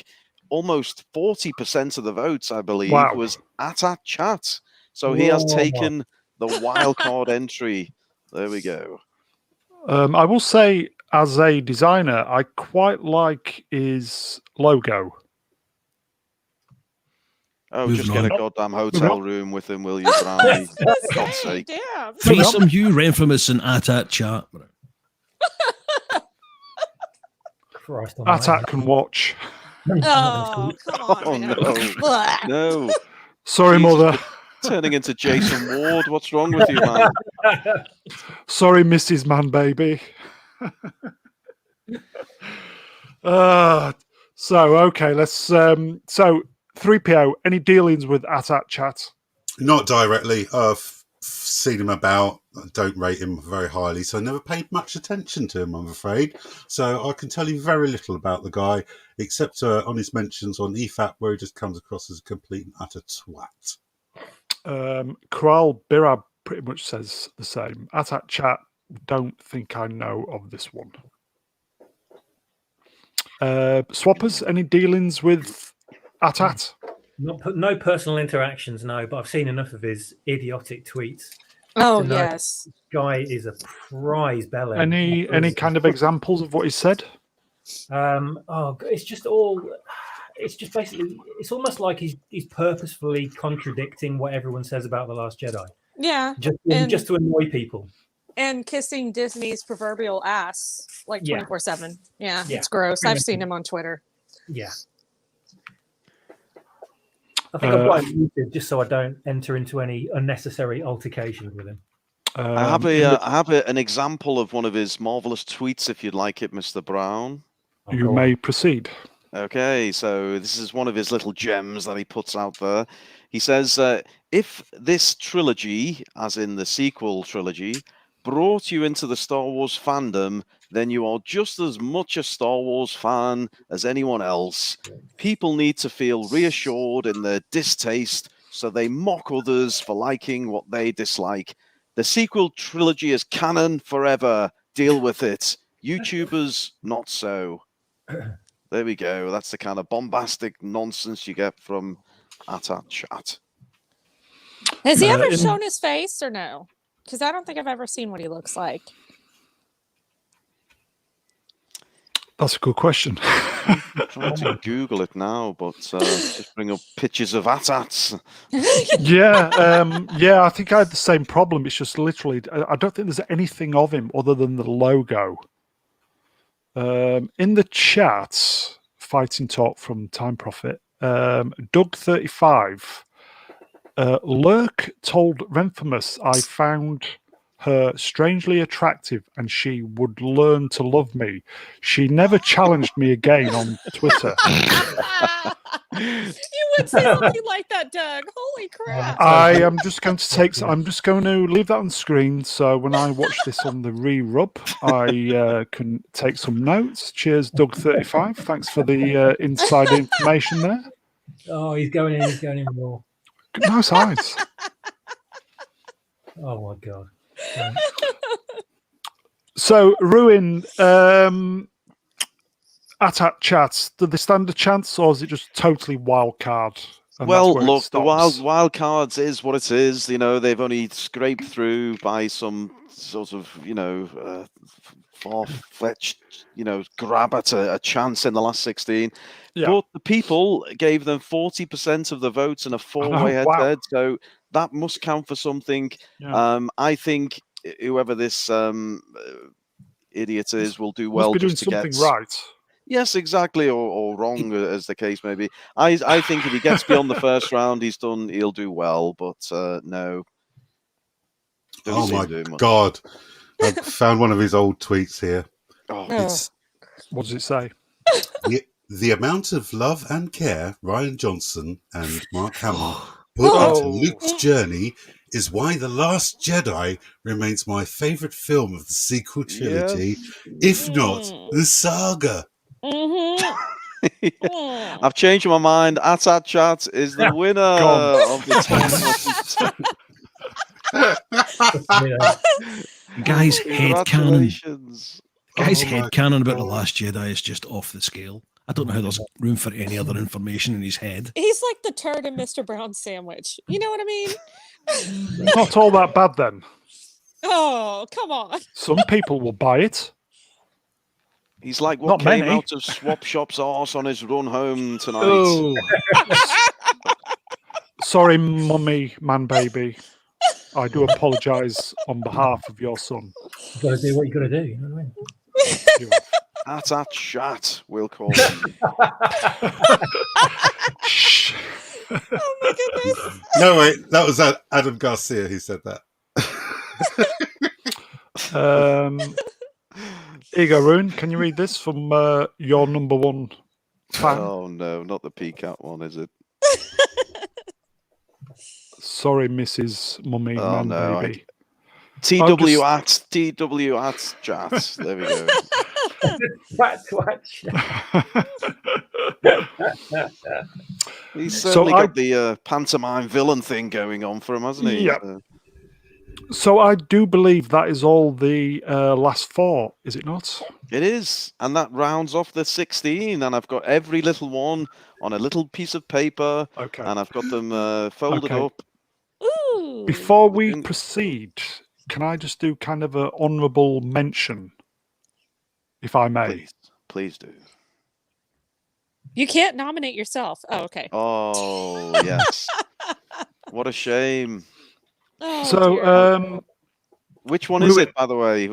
almost 40% of the votes, I believe, Wow. was Atat Chat. So he has Whoa. taken the wildcard entry. There we go. I will say, as a designer, I quite like his logo. Oh, Moving just get a on. goddamn hotel room with him, will you, Brownie? For God's sake. Damn. Threesome Hugh, Renfremus, and Atat chat. Christ almighty. Attack can watch. Oh, come on. Oh, man. no. Blah. No, Sorry, Jesus, mother. turning into Jason Ward. What's wrong with you, man? Sorry, Mrs. Man Baby. Okay, let's. So 3PO. Any dealings with Atat Chat? Not directly. I've seen him about. I don't rate him very highly, so I never paid much attention to him, I'm afraid. So I can tell you very little about the guy, except on his mentions on EFAP, where he just comes across as a complete and utter twat. Kral Birab pretty much says the same. Atat Chat, don't think I know of this one. Swappers, any dealings with Atat? No personal interactions, no, but I've seen enough of his idiotic tweets. Oh, To know yes. Guy is a prize bellend. Any kind of examples of what he said? It's just basically, it's almost like he's purposefully contradicting what everyone says about The Last Jedi, Yeah. just to annoy people. And kissing Disney's proverbial ass like Yeah. 24/7. Yeah, Yeah. it's gross. Pretty I've much. seen him on Twitter. Yeah. I think I've got him muted just so I don't enter into any unnecessary altercations with him. I have an example of one of his marvelous tweets, if you'd like it, Mr. Brown. You may proceed. Okay, so this is one of his little gems that he puts out there. He says, if this trilogy, as in the sequel trilogy, brought you into the Star Wars fandom, then you are just as much a Star Wars fan as anyone else. People need to feel reassured in their distaste, so they mock others for liking what they dislike. The sequel trilogy is canon forever. Deal with it. YouTubers, not so. There we go. That's the kind of bombastic nonsense you get from Atat Chat. Has he ever in- shown his face or no? Because I don't think I've ever seen what he looks like. That's a good question. I'm trying to Google it now, but just bring up pictures of Atats. Yeah, I think I had the same problem. It's just literally, I don't think there's anything of him other than the logo. In the chat, Fighting Talk from Time Profit, Doug35, Lurk told Renfamus I found her strangely attractive and she would learn to love me. She never challenged me again on Twitter. You would say something like that, Doug. Holy crap. I am just going to I'm just going to leave that on screen so when I watch this on the re-rub, I can take some notes. Cheers, Doug35. Thanks for the inside information there. Oh, he's going in raw. Nice eyes. Oh my god. So, Ruin, Atat chats, do they stand a chance or is it just totally wild card? And Well, that's where it look, the stops? wild cards is what it is. You know, they've only scraped through by some sort of, far-fetched, grab at a chance in the last 16. Yeah. But the people gave them 40% of the votes in a four-way wow. head-to-head, so that must count for something. Yeah. I think whoever this idiot is will do Must well be doing just to something get. right. Yes, exactly, or wrong, as the case may be. I think if he gets beyond the first round, he'll do well. But no. Don't Oh see him my doing much. God! I found one of his old tweets here. Oh, It's What does it say? the amount of love and care Ryan Johnson and Mark Hamill put Oh. into Luke's journey is why The Last Jedi remains my favourite film of the sequel trilogy, if not the saga. I've changed my mind. Atat Chat is the winner of the Guys, headcanon. Congratulations. Guys, Oh my headcanon about The God. Last Jedi is just off the scale. I don't know how there's room for any other information in his head. He's like the turd in Mr. Brown's sandwich. You know what I mean? Not all that bad then. Oh, come on. Some people will buy it. He's like what Not came many. out of Swap Shop's arse on his run home tonight. Oh. Sorry, mummy, man, baby. I do apologise on behalf of your son. You've got to do what you got to do. You know what I mean? Atat Chat, we'll call him. Shh. Oh my goodness. No, wait, that was Adam Garcia who said that. Here you go, Ruin. Can you read this from your number one fan? Oh no, not the PCAT one, is it? Sorry, Mrs. Mummy, Oh, man, no, baby. TW at chat. There we go. He's certainly got the pantomime villain thing going on for him, hasn't he? Yeah. So I do believe that is all the last four, is it not? It is, and that rounds off the 16, and I've got every little one on a little piece of paper, Okay. and I've got them folded Okay. up. Ooh. Before we proceed, can I just do kind of an honourable mention, if I may? Please do. You can't nominate yourself. Oh, okay. Oh, yes. What a shame. Oh, So, dear. Which one is it, by the way?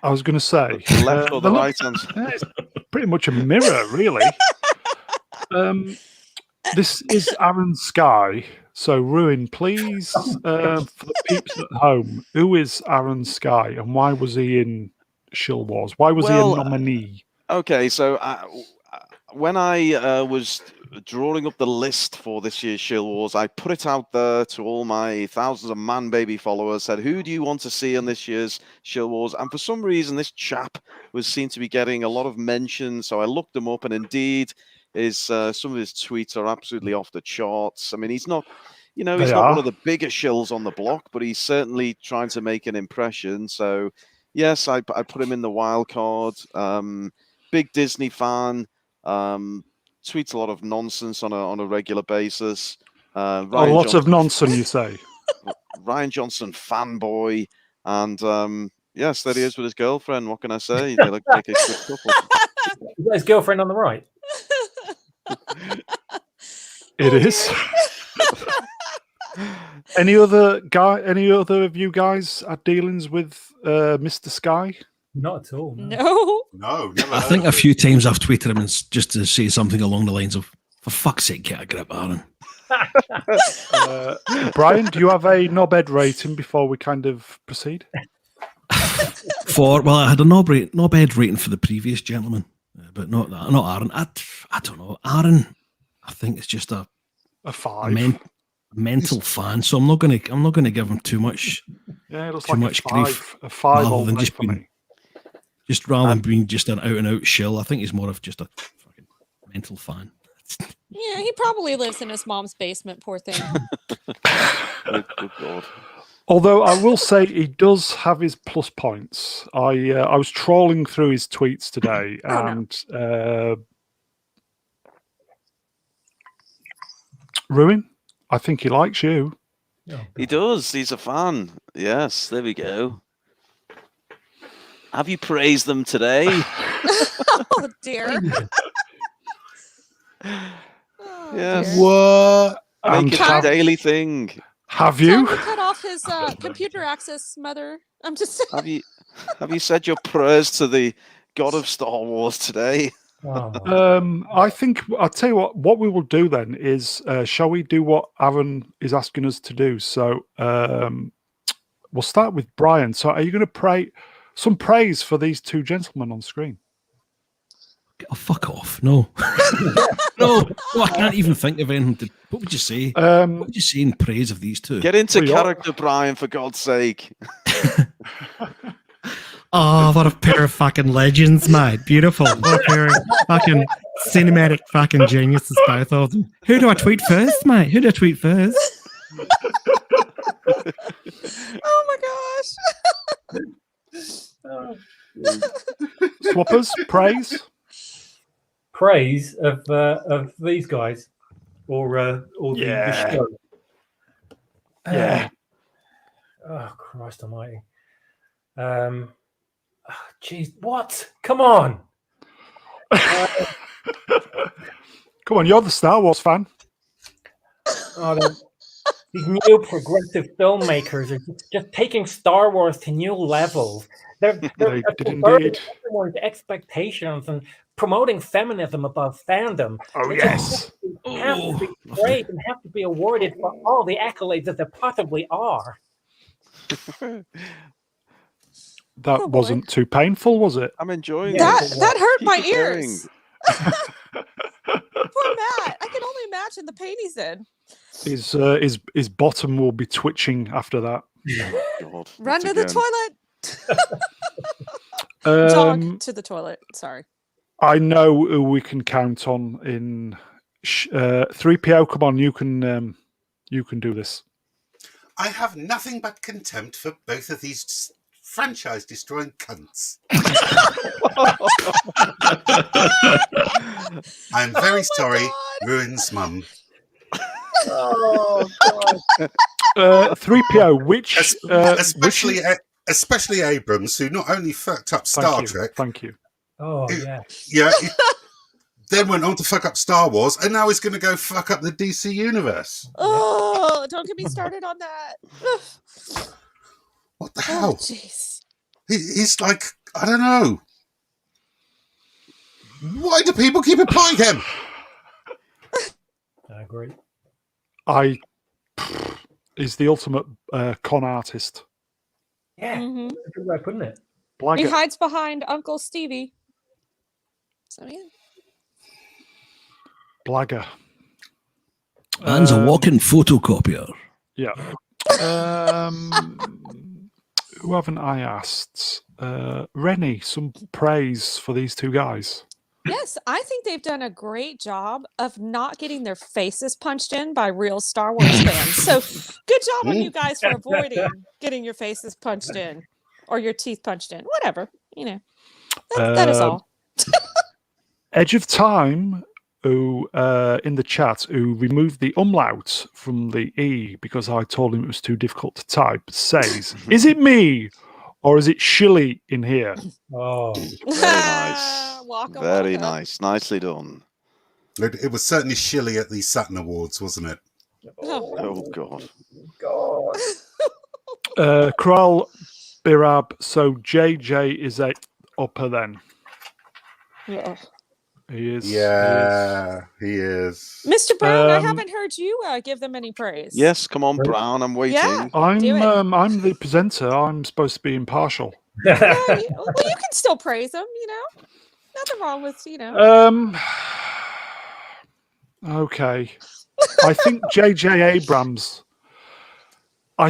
I was going to say, The left or the right hand? It's pretty much a mirror, really. This is Aaron Sky. So, Ruin, please, for the peeps at home, who is Aaron Sky and why was he in Shill Wars? Why was he a nominee? Okay, so when I was drawing up the list for this year's Shill Wars, I put it out there to all my thousands of man baby followers, said, who do you want to see on this year's Shill Wars? And for some reason, this chap seemed to be getting a lot of mention, so I looked him up, and indeed, some of his tweets are absolutely off the charts. I mean, he's not, he's not one of the bigger shills on the block, but he's certainly trying to make an impression. So, yes, I put him in the wild card. big Disney fan. Tweets a lot of nonsense on a regular basis. Ryan Lots of Johnson- nonsense, you say. Ryan Johnson fanboy, and yes, there he is with his girlfriend. What can I say? They look like a good couple. Is that his girlfriend on the right? It is. Any other of you guys had dealings with Mr. Sky? Not at all. No. No, never I heard think of a it. few times I've tweeted him just to say something along the lines of, "For fuck's sake, get a grip, Aaron." Brian, do you have a knobhead rating before we kind of proceed? Well, I had a knobhead rating for the previous gentleman, but not Aaron. I don't know. Aaron, I think it's just a A 5. mental fan, so I'm not gonna give him too much. Yeah, it looks too like much a 5. grief A 5 rather all than day just for being- me. Just rather than being just an out and out shill. I think he's more of just a fucking mental fan. Yeah, he probably lives in his mom's basement. Poor thing. Good God. Although I will say he does have his plus points. I was trawling through his tweets today, Oh, no. and Ruin, I think he likes you. He does. He's a fan. Yes, there we go. Have you praised them today? Oh dear. Oh, Yes. dear. What? Make And it a have, daily thing. have Time you? to cut off his computer access, mother. I'm just. Have you said your prayers to the God of Star Wars today? Oh, I think I'll tell you what we will do then is shall we do what Aaron is asking us to do? So we'll start with Brian. So are you going to pray some praise for these two gentlemen on screen? Oh, fuck off! No, no, I can't even think of anything. What would you say? What would you say in praise of these two? Get into Well, you're- character, Brian, for God's sake. Oh, what a pair of fucking legends, mate. Beautiful. What a pair of fucking cinematic fucking geniuses, both of them. Who do I tweet first, mate? Who do I tweet first? Oh my gosh. Swappers, praise. praise of these guys, or the show. Yeah. Oh Christ Almighty. Jeez, what? Come on. Come on, you're the Star Wars fan. These new progressive filmmakers are just taking Star Wars to new levels. They're They did subverting indeed. everyone's expectations and promoting feminism above fandom. Oh, They yes. have to be praised and have to be awarded for all the accolades that they possibly are. That Oh, boy. wasn't too painful, was it? I'm enjoying Yeah. this. That hurt Keep my it going. ears. Poor Matt. I can only imagine the pain he's in. His bottom will be twitching after that. God, Run not to the again. toilet. Jog Um, to the toilet. Sorry. I know who we can count on in 3PO. Come on, you can do this. I have nothing but contempt for both of these franchise-destroying cunts. I'm very sorry, God. Ruin's mum. Oh God. 3PO, which Especially Abrams, who not only fucked up Star Trek, Thank you. Oh yeah. yeah, he then went on to fuck up Star Wars, and now he's going to go fuck up the DC universe. Oh, don't get me started on that. What the Oh, hell? jeez. He's like, I don't know. Why do people keep employing him? I agree. He's the ultimate con artist. Yeah. Mhm. That's a good way of putting it. He Blagger. hides behind Uncle Stevie. So yeah. Blagger. Man's a walking photocopier. Yeah. Who haven't I asked? Rennie, some praise for these two guys. Yes, I think they've done a great job of not getting their faces punched in by real Star Wars fans. So good job on you guys for avoiding getting your faces punched in or your teeth punched in. Whatever, you know. That is all. Edge of Time, who in the chat, who removed the umlaut from the E because I told him it was too difficult to type, says, "Is it me, or is it Shilly in here?" Oh, Very nice. Waka Very waka. nice. Nicely done. It was certainly Shilly at the Saturn Awards, wasn't it? Oh. Oh, God. God. Kral Birab, so JJ is a upper then. Ugh. He is. Yeah, he is. Mr. Brown, I Um, haven't heard you give them any praise. Yes, come on, Right. Brown. I'm waiting. Yeah. Do it. I'm the presenter. I'm supposed to be impartial. Well, you can still praise them, Nothing wrong with, Okay. I think JJ Abrams. I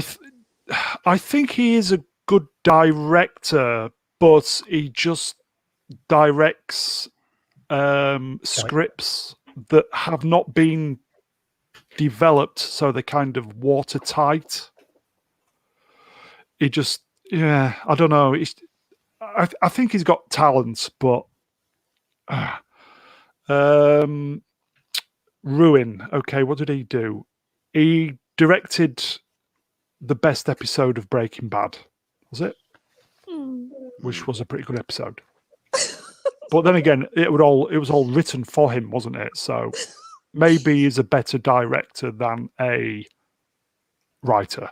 think he is a good director, but he just directs scripts that have not been developed, so they're kind of watertight. He just, I don't know. I think he's got talent, but Ruin. Okay, what did he do? He directed the best episode of Breaking Bad. Was it? Which was a pretty good episode. But then again, it was all written for him, wasn't it? So maybe he's a better director than a writer.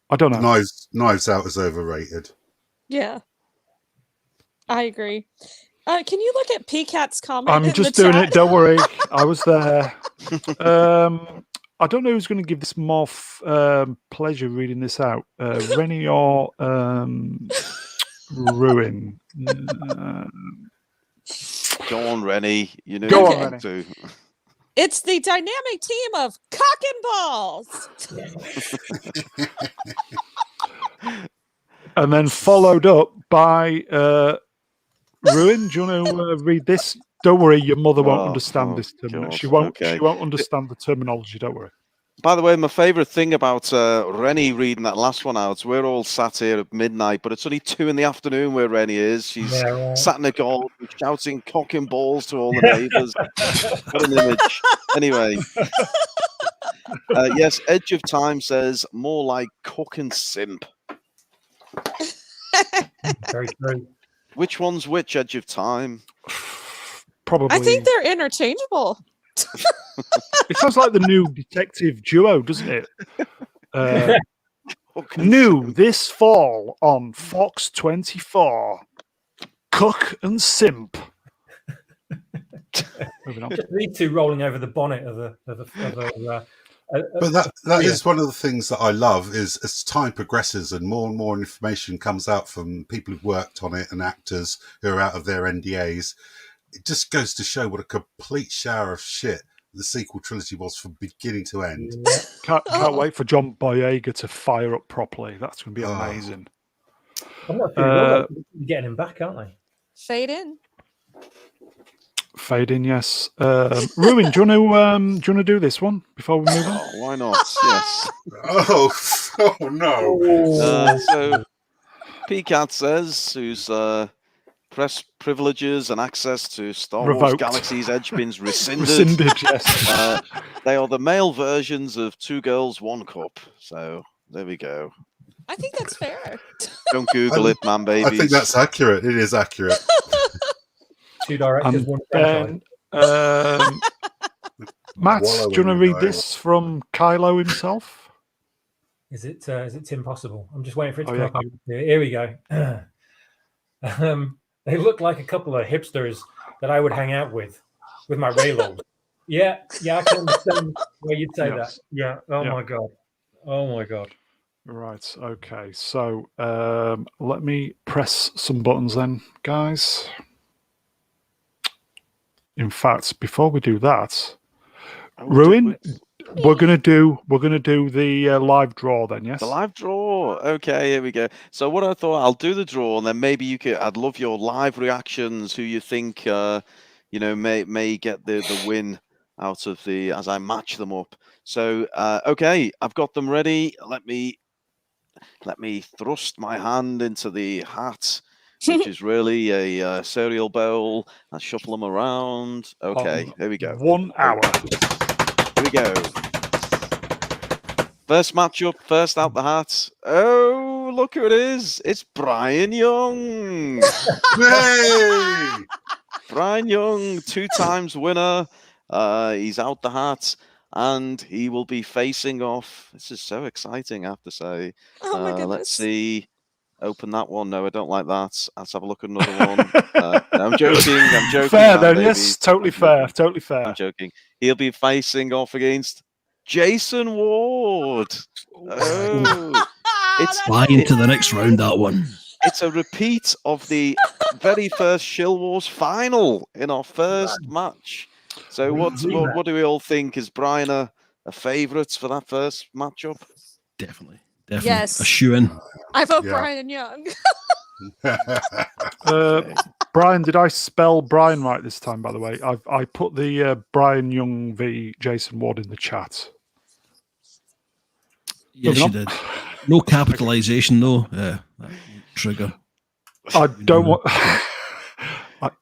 I don't know. Knives Out is overrated. Yeah. I agree. Can you look at PCAT's comment? I'm in just the doing chat? it. Don't worry. I was there. I don't know who's going to give this more pleasure reading this out. Rennie or Ruin? Go on, Rennie. You know Go you on, want Rennie. to. It's the dynamic team of cock and balls. And then followed up by Ruin. Do you want to read this? Don't worry, your mother won't understand this terminology. God, She won't understand the terminology. Don't worry. By the way, my favourite thing about Rennie reading that last one out, we're all sat here at midnight, but it's only 2 PM where Rennie is. She's sat in a garden shouting cock and balls to all the neighbours. What an image. Anyway. Yes, Edge of Time says more like cock and simp. Very true. Which one's which, Edge of Time? Probably. I think they're interchangeable. It sounds like the new detective duo, doesn't it? New this fall on Fox 24. Cook and Simp. Moving on. Just these two rolling over the bonnet of a But that is one of the things that I love is as time progresses and more information comes out from people who've worked on it and actors who are out of their NDAs. It just goes to show what a complete shower of shit the sequel trilogy was from beginning to end. Can't wait for John Boyega to fire up properly. That's going to be amazing. I'm not sure you're getting him back, aren't they? Fade in. Fade in, yes. Ruin, do you want to do this one before we move on? Oh, why not? Yes. Oh no. So, PCAT says, whose press privileges and access to Star Wars Revoked. Galaxy's Edge bins rescinded. Rescinded, yes. They are the male versions of Two Girls, One Cup. So, there we go. I think that's fair. Don't Google it, man, babies. I think that's accurate. It is accurate. 2 directors, And 1 franchise. then, Matt, do you want to Wallowing read in this from Kylo himself? Is it Tim Possible? I'm just waiting for it to Oh, come up. Here we go. They look like a couple of hipsters that I would hang out with my Raylos. Yeah, I can understand why you'd say that. Yeah. Oh Yeah. my god. Oh my god. Right, okay. So let me press some buttons then, guys. In fact, before we do that, Ruin, we're gonna do the live draw then, yes? The live draw. Okay, here we go. So what I thought, I'll do the draw, and then maybe you could. I'd love your live reactions. Who you think, may get the win out of the as I match them up. So okay, I've got them ready. Let me thrust my hand into the hat which is really a cereal bowl. I shuffle them around. Okay, here we go. 1 hour. Here we go. First matchup, first out the hat. Oh, look who it is. It's Brian Young. Hey! Brian Young, 2 times winner. He's out the hat, and he will be facing off. This is so exciting, I have to say. Oh my goodness. Let's see. Open that one. No, I don't like that. Let's have a look at another one. No, I'm joking. I'm joking. Fair man, then, baby. yes, totally fair, totally fair. I'm joking. He'll be facing off against Jason Ward. Oh, it's Flying to the next round, that one. it's a repeat of the very first Shill Wars final in our first match. So what do we all think? Is Brian a favourite for that first matchup? Definitely. Yes. A shoe-in. I vote Yeah. Brian Young. Brian, did I spell Brian right this time, by the way? I put the Brian Young v Jason Ward in the chat. Yes, you did. No capitalization, though. That trigger. I don't want...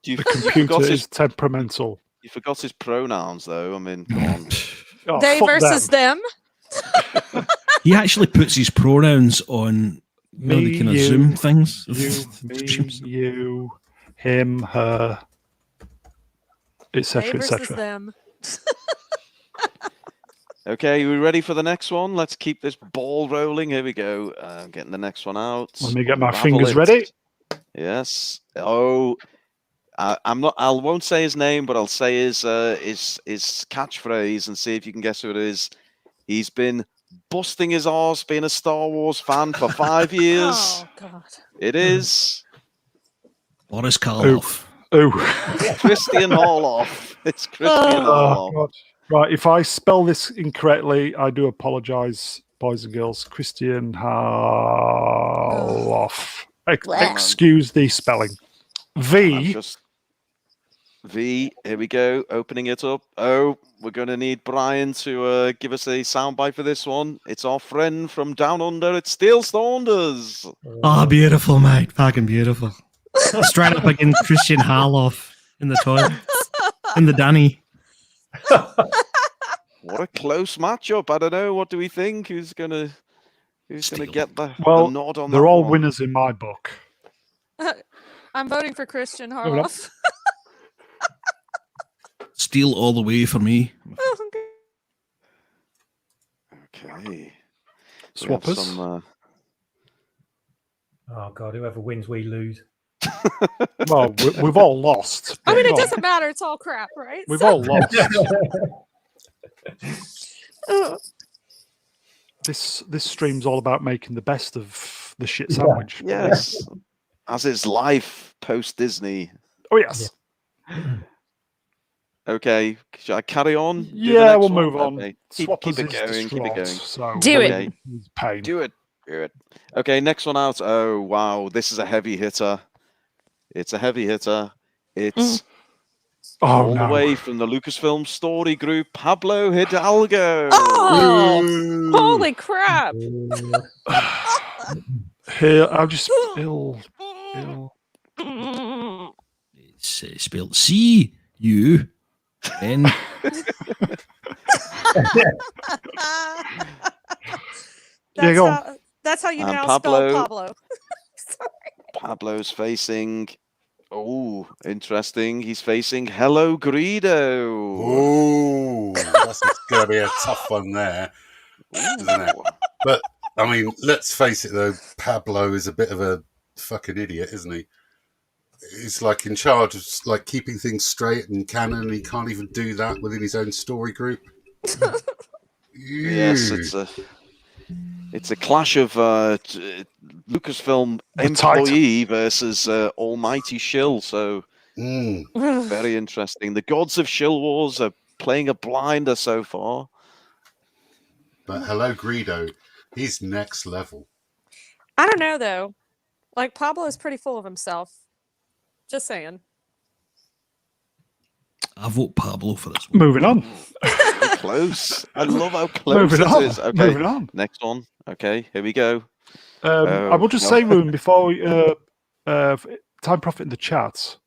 You the forgot computer his- is temperamental. You forgot his pronouns, though. I mean, come on. Oh, They fuck versus them. He actually puts his pronouns on the Me, kind of you, Zoom things. You, me, you, him, her, They etc., versus etc. them. Okay, we ready for the next one? Let's keep this ball rolling. Here we go. Getting the next one out. Let me get my Ravel fingers it. ready. Yes. Oh, I'm not. I won't say his name, but I'll say his catchphrase and see if you can guess who it is. He's been busting his arse being a Star Wars fan for 5 years. Oh God. It is Boris Karloff. Oh, Christian Harloff. It's Christian oh Harloff. God. Right, if I spell this incorrectly, I do apologise, boys and girls. Christian Harloff. Excuse the spelling. V. V. Here we go. Opening it up. Oh, we're going to need Brian to give us a soundbite for this one. It's our friend from down under. It's Steel Saunders. Oh, beautiful, mate. Fucking beautiful. Straight up against Christian Harloff in the toilet. In the dunny. What a close matchup. I don't know. What do we think? Who's gonna Steel. get the Well, nod on they're that all one? winners in my book. I'm voting for Christian no. Harloff. Steel all the way for me. Okay. We have Swappers. some, Oh God, whoever wins, we lose. Well, we've all lost. I mean, it but doesn't matter. It's all crap, right? We've So- all lost. Ugh. This stream's all about making the best of the shit sandwich. yes. As is life post Disney. Oh yes. Okay. Shall I carry on? Do the Yeah, next we'll one? move on. Okay. Keep Swappers it is going. Keep it distraught, going. So Do it. Okay. it's pain. Do it. Do it. Okay, next one out. Oh, wow. This is a heavy hitter. It's a heavy hitter. It's Oh all no. the way from the Lucasfilm story group, Pablo Hidalgo. Oh, holy crap! Here, I'll just ill. It's spelled C-U-N. Yeah, go on. That's how you And now Pablo. spell Pablo. Pablo's facing. Oh, interesting. He's facing Hello Greedo. Oh, that's going to be a tough one there, isn't it? But I mean, let's face it though, Pablo is a bit of a fucking idiot, isn't he? He's like in charge of like keeping things straight and canon, and he can't even do that within his own story group. Yes, it's a clash of Lucasfilm The employee versus almighty Shill. So Mm. very interesting. The gods of Shill Wars are playing a blinder so far. But hello, Greedo. He's next level. I don't know though. Like Pablo is pretty full of himself. Just saying. I vote Pablo for this one. Moving on. Very close. I love how close Moving it on. is. Okay, Moving on. next one. Okay, here we go. I will just no. say, Roon, before we, Time Prophet in the chat.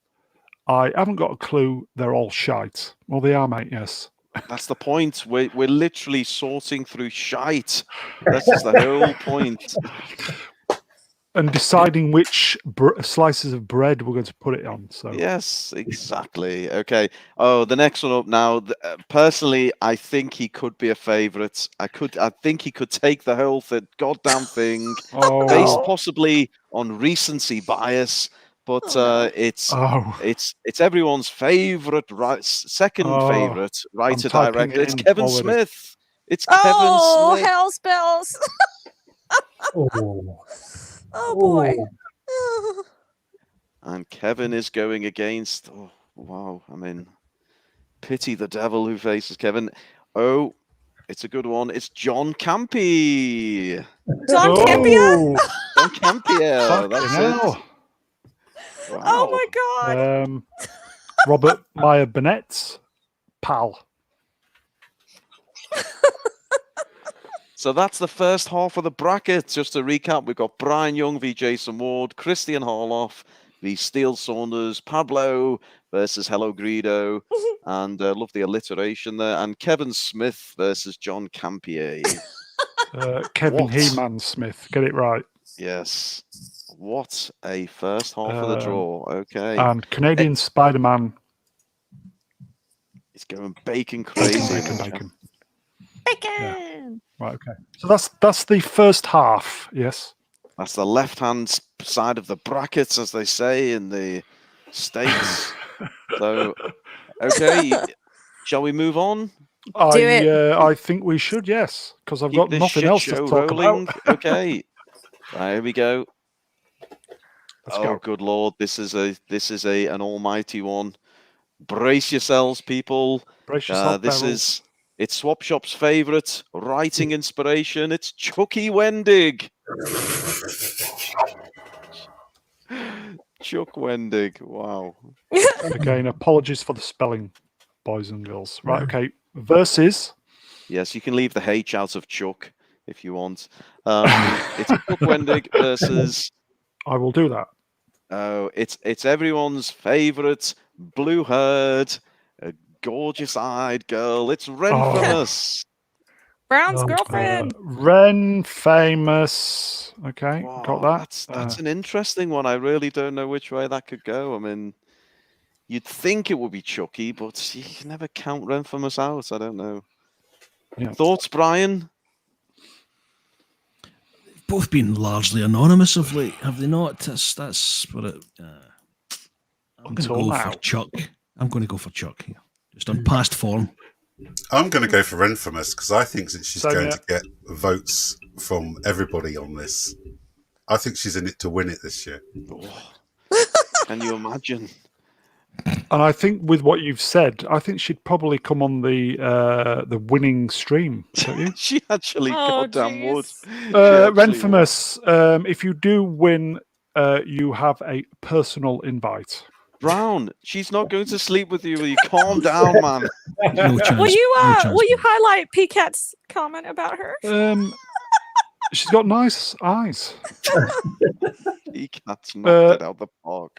I haven't got a clue. They're all shite. Well, they are, mate. Yes. That's the point. We're literally sorting through shite. This is the whole point. And deciding which slices of bread we're going to put it on. So Yes, exactly. Okay. Oh, the next one up now. Personally, I think he could be a favourite. I think he could take the whole goddamn thing, based oh, possibly on recency bias. But Oh, no. it's everyone's favourite, second favourite writer typing director. it It's in Kevin already. Smith. It's Oh, Kevin Smith. hell's bells. Oh. Oh boy. And Kevin is going against. Oh, wow. I mean, pity the devil who faces Kevin. Oh, it's a good one. It's John Campy. John Campia? John Campia. Fucking That's hell. it. Wow. Oh my god. Robert Meyer Burnett's pal. So that's the first half of the bracket. Just to recap, we've got Brian Young v Jason Ward, Christian Harloff v Steele Saunders, Pablo versus Hello Greedo, and love the alliteration there, and Kevin Smith versus John Campier. Kevin What? He-Man Smith. Get it right. Yes. What a first half of the draw. Okay. And Canadian Spider-Man. He's going bacon crazy. Bacon. Bacon. Yeah. Right, okay. So that's the first half, yes. That's the left-hand side of the brackets, as they say in the States. So, okay, shall we move on? I think we should, yes, because I've Keep got this nothing shit else to show talk rolling. about. Okay, right, here we go. Let's oh, go. good lord, this is an almighty one. Brace yourselves, people. Brace yourself, This Beryl. is it's Swap Shop's favourite writing inspiration. It's Chucky Wendig. Chuck Wendig. Wow. Again, apologies for the spelling, boys and girls. Right, okay. Versus. Yes, you can leave the H out of Chuck if you want. It's Chuck Wendig versus. I will do that. Oh, it's everyone's favourite blue-haired, gorgeous-eyed girl. It's Renfamous. Brown's girlfriend. Ren Famous. Okay, Wow, got that. That's an interesting one. I really don't know which way that could go. I mean, you'd think it would be Chucky, but you can never count Renfamous out. I don't know. Yeah. Thoughts, Brian? Both been largely anonymous of late, have they not? That's what it. I'm going to go for Chuck. I'm going to go for Chuck here, just on past form. I'm going to go for Renfamous because I think that she's Same going here. to get votes from everybody on this. I think she's in it to win it this year. Oh, can you imagine? And I think with what you've said, I think she'd probably come on the winning stream, don't you? She actually goddamn would. jeez. She actually Renfamous, if you do win, you have a personal invite. Brown, she's not going to sleep with you. Will you calm down, man? No chance. Will you no chance, will you man. highlight PCAT's comment about her? She's got nice eyes. He cat's knocked it out the park.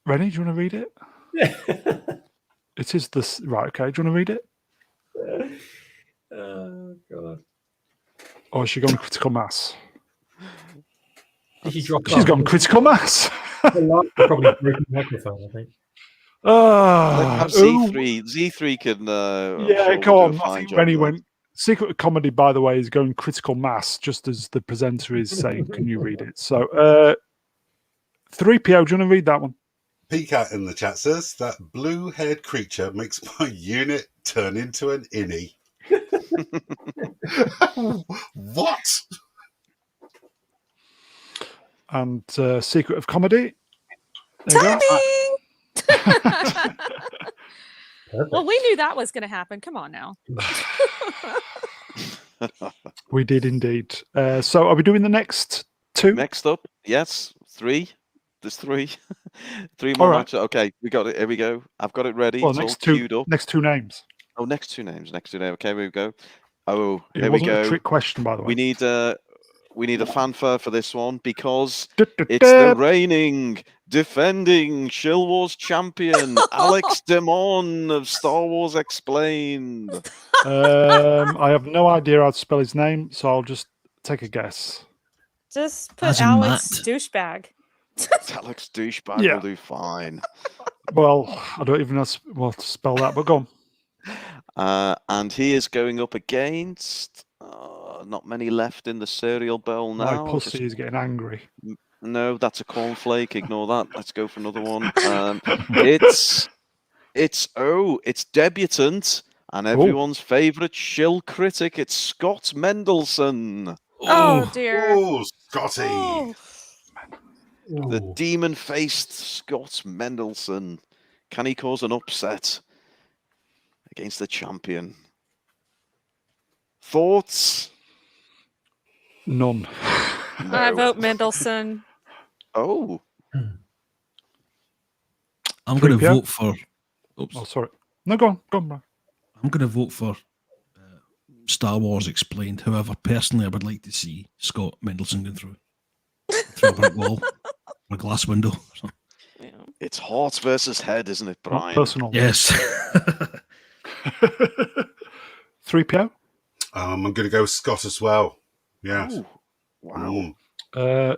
Rennie, do you want to read it? It is this. Right, okay. Do you want to read it? Oh god. Or is she gone critical mass? Did she drop She's gone critical mass. Probably broken microphone, I think. Let's have Z3. Z3 can. Yeah, go on. I fine think job Rennie there. went. Secret of Comedy, by the way, is going critical mass, just as the presenter is saying. Can you read it? So, 3PO, do you want to read that one? Peacat in the chat says that blue-haired creature makes my unit turn into an innie. What? And Secret of Comedy. There you go. Timing! Well, we knew that was going to happen. Come on now. We did indeed. So, are we doing the next two? Next up, yes, 3. There's 3. 3 more All right. matches. Okay, we got it. Here we go. I've got it ready. Well, it's all next two. queued up. Next two names. Oh, next two names. Okay, here we go. Oh, It here we wasn't a go. trick question, by the way. We need we need a fanfare for this one because it's the reigning, defending Shill Wars champion, Alex Demon of Star Wars Explained. I have no idea how to spell his name, so I'll just take a guess. Just As put in Alex Matt. douchebag. Alex Douchebag Yeah. will do fine. Well, I don't even know what to spell that, but go on. And he is going up against not many left in the cereal bowl My now. pussy is getting angry. No, that's a cornflake. Ignore that. Let's go for another one. It's debutant and everyone's favourite Shill critic. It's Scott Mendelson, Oh dear. Oh, Scotty. Oh. the demon-faced Scott Mendelson. Can he cause an upset against the champion? Thoughts? None. I vote Mendelson. Oh, I'm going to 3PO? vote for. Oops. Oh, sorry. No, go on, bro. I'm going to vote for Star Wars Explained. However, personally, I would like to see Scott Mendelson going through a brick wall, or a glass window. So, Yeah. it's heart versus head, isn't it, Not Brian? personal. yes. 3PO? I'm going to go with Scott as well. Yeah. Ooh, wow.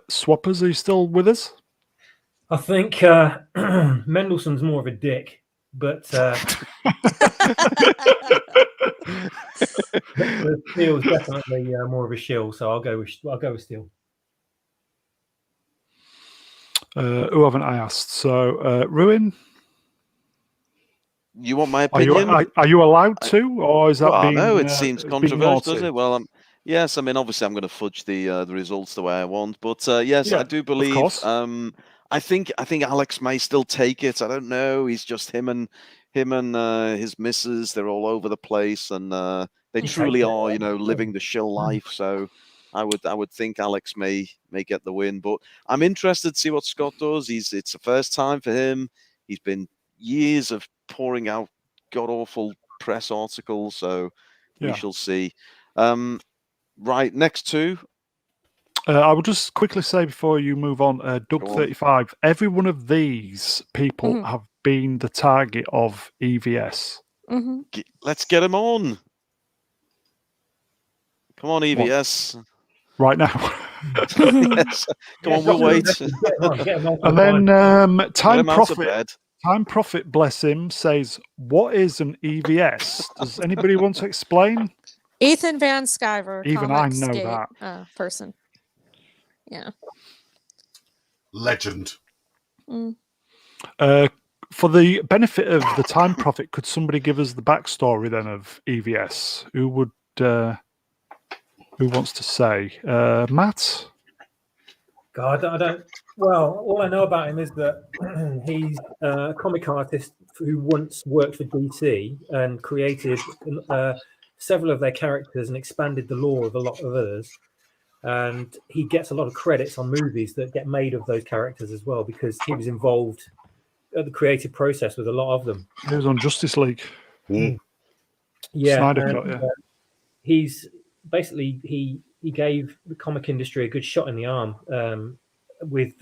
Swappers, are you still with us? I think Mendelssohn's more of a dick, but Steele's definitely more of a shill. So I'll go with Steele. Who haven't I asked? So, Ruin, You want my are you opinion? are you allowed to, or is that Well, being? no, it seems being controversial, does naughty? it? Well, yes. I mean, obviously, I'm going to fudge the results the way I want, but yes, Yeah, I do of believe. course. I think Alex may still take it. I don't know. He's just him and his missus. They're all over the place, and they He truly takes it. are, living the Shill life. So I would think Alex may get the win, but I'm interested to see what Scott does. It's the first time for him. He's been years of pouring out god awful press articles, so we Yeah. shall see. Right, next two. I will just quickly say before you move on, Go on. Doug35. Every one of these people Mhm. have been the target of EVS. Hmm. Let's get him on. Come on, EVS. Right now. Yes. Come on, we'll wait. Get him on And the then Get Time him out of Profit. bed. Time Profit, bless him, says, "What is an EVS? Does anybody want to explain?" Ethan Van Sciver. Even I Comics know gate, that. person. Yeah. Legend. Mm. For the benefit of the Time Profit, could somebody give us the backstory then of EVS? Who would? Who wants to say? Matt? God, I don't. Well, all I know about him is that he's a comic artist who once worked for DC and created several of their characters and expanded the lore of a lot of others. And he gets a lot of credits on movies that get made of those characters as well, because he was involved at the creative process with a lot of them. He was on Justice League. Mm. Yeah, Snyder and, Cut, yeah. He's basically he gave the comic industry a good shot in the arm with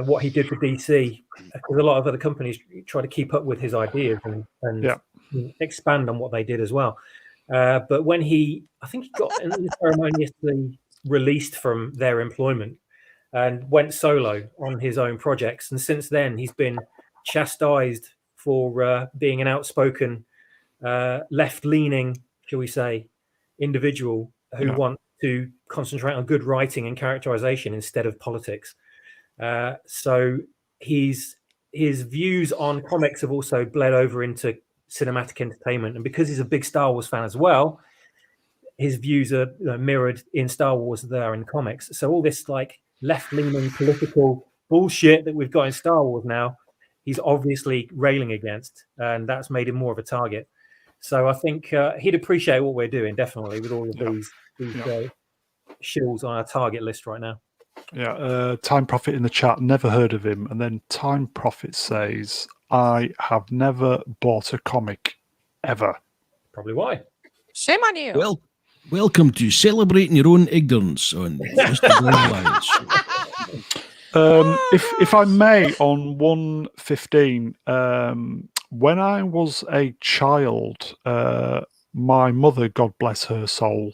what he did for DC, because a lot of other companies try to keep up with his ideas and Yeah. expand on what they did as well. But when I think he got unceremoniously released from their employment and went solo on his own projects, and since then he's been chastised for being an outspoken, left-leaning, shall we say, individual who wants to concentrate on good writing and characterization instead of politics. So his views on comics have also bled over into cinematic entertainment, and because he's a big Star Wars fan as well, his views are mirrored in Star Wars as they are in comics. So all this like left-leaning political bullshit that we've got in Star Wars now, he's obviously railing against, and that's made him more of a target. So I think he'd appreciate what we're doing, definitely, with all of these shills on our target list right now. Yeah, Time Profit in the chat, never heard of him. And then Time Profit says, I have never bought a comic ever. Probably why. Shame on you. Well, Welcome to Celebrating Your Own Ignorance on Mr. Glenn Lyons Show. If I may, on 115, when I was a child, my mother, God bless her soul,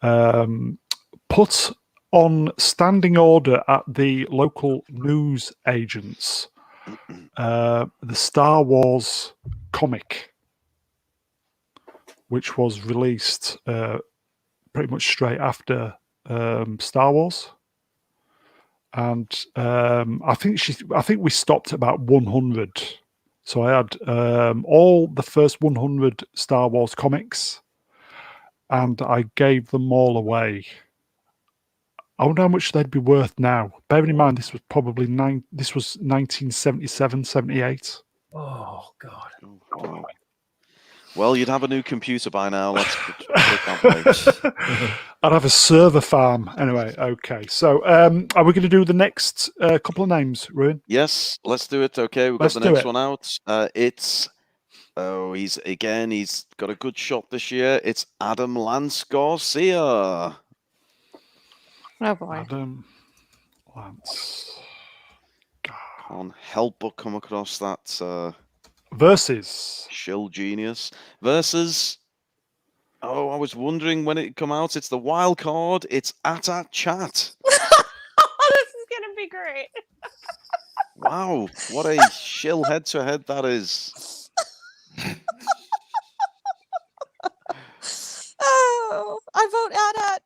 put on standing order at the local news agents the Star Wars comic, which was released pretty much straight after Star Wars. And I think we stopped at about 100. So I had all the first 100 Star Wars comics, and I gave them all away. I wonder how much they'd be worth now. Bearing in mind, this was probably 1977, 78. Oh God. Wow. Well, you'd have a new computer by now. Let's put that way. I'd have a server farm. Anyway, okay. So are we going to do the next couple of names, Ruin? Yes, let's do it. Okay, we've got Let's the do next it. one out. He's got a good shot this year. It's Adam Lance Garcia. Oh boy. Adam Lance. Can't help but come across that Versus. Shill genius. Versus, I was wondering when it come out. It's the wild card. It's at chat. This is gonna be great. Wow, what a Shill head-to-head that is. Oh, I vote at.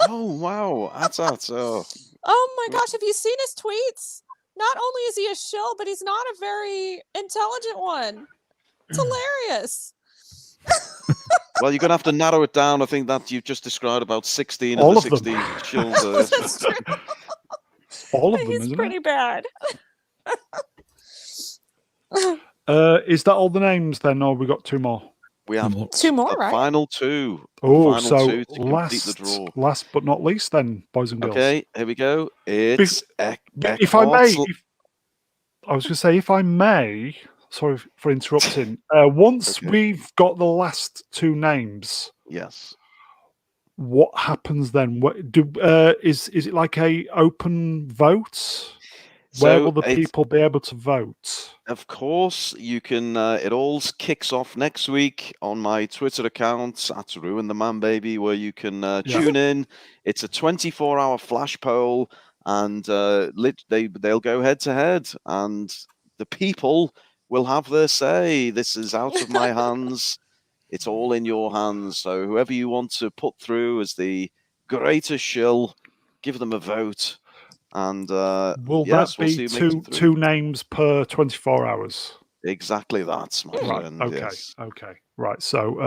Oh, wow, at. Oh. Oh my gosh, have you seen his tweets? Not only is he a shill, but he's not a very intelligent one. It's hilarious. Well, you're going to have to narrow it down. I think that you've just described about 16 All of the of them. 16 shills. That's true. All of them, He's isn't pretty bad. it? Is that all the names then, or have we got two more? We have Two more, the right? final two. Oh, Final so two to complete the draw. last but not least then, boys and girls. Okay, here we go. It's If I may, I was going to say, if I may, sorry for interrupting. Once Okay. we've got the last two names, Yes. what happens then? Is it like a open vote? Where So will the it's- people be able to vote? Of course, you can. It all kicks off next week on my Twitter account at Ruin the Man Baby, where you can tune in. It's a 24-hour flash poll, and they'll go head to head, and the people will have their say. This is out of my hands. It's all in your hands. So whoever you want to put through as the greatest shill, give them a vote. And Will yes, that we'll be see who makes it through. two names per 24 hours? Exactly that, my Right. friend. Okay. Yes. Okay. Right. So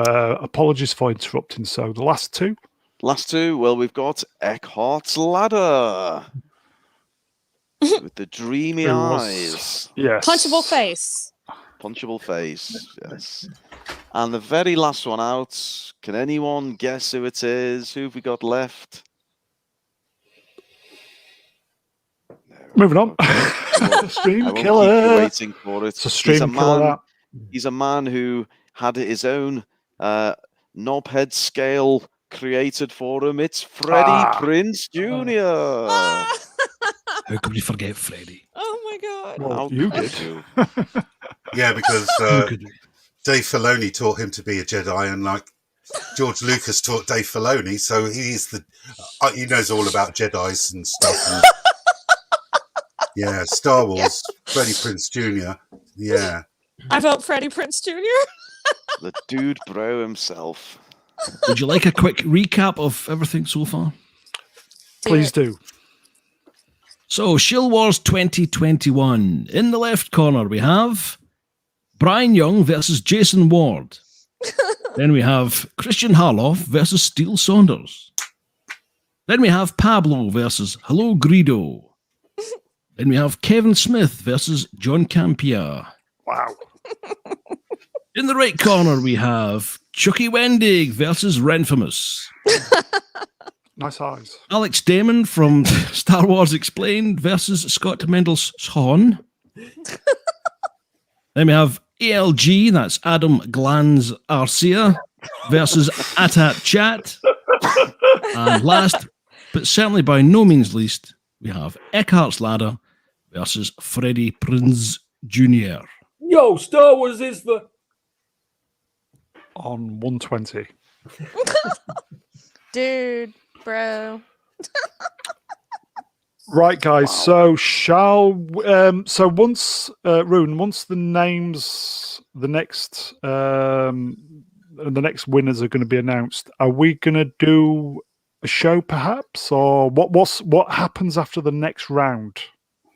apologies for interrupting. So the last two. Last two, well, we've got Eckhart's Ladder with the dreamy Who was- eyes, Yes. Punchable face. punchable face. Yes. And the very last one out, can anyone guess who it is? Who have we got left? Moving on. I Stream won't keep you killer. waiting for it. It's a stream He's a killer. man. That. He's a man who had his own knobhead scale created for him. It's Freddie Prinze Jr. How could we forget Freddie? Oh my god. Well, How you could did. you? Yeah, because Who could we? Dave Filoni taught him to be a Jedi, and like George Lucas taught Dave Filoni, so he's he knows all about Jedis and stuff. And, yeah, Star Wars, Freddie Prinze Jr. Yeah, I vote Freddie Prinze Jr. The dude bro himself. Would you like a quick recap of everything so far? Please do. So, Shill Wars 2021. In the left corner, we have Brian Young versus Jason Ward. Then we have Christian Harloff versus Steele Saunders. Then we have Pablo versus Hello Greedo. Then we have Kevin Smith versus John Campia. Wow. In the right corner, we have Chucky Wendig versus Renfamous. Nice eyes. Alex Damon from Star Wars Explained versus Scott Mendelssohn. Then we have ALG, that's Adam Glanz Arcia, versus Atat Chat. And last, but certainly by no means least, we have Eckhart's Ladder versus Freddie Prinze Jr. Yo, Star Wars is the. On 120. Dude, bro. Right, guys. So so once Rune, once the names, the next winners are going to be announced, are we going to do a show perhaps, or what happens after the next round?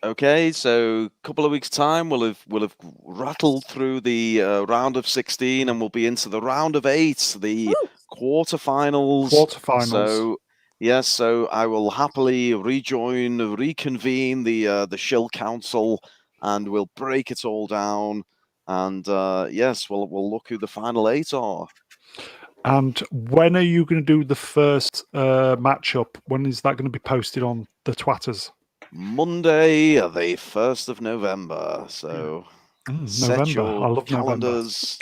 Okay, so a couple of weeks' time, we'll have rattled through the round of 16, and we'll be into the round of 8, the quarterfinals. So yes, so I will happily reconvene the Shill Council, and we'll break it all down. And yes, we'll look who the final 8 are. And when are you going to do the first matchup? When is that going to be posted on the Twatters? Monday, the 1st of November. So set November. your I love calendars.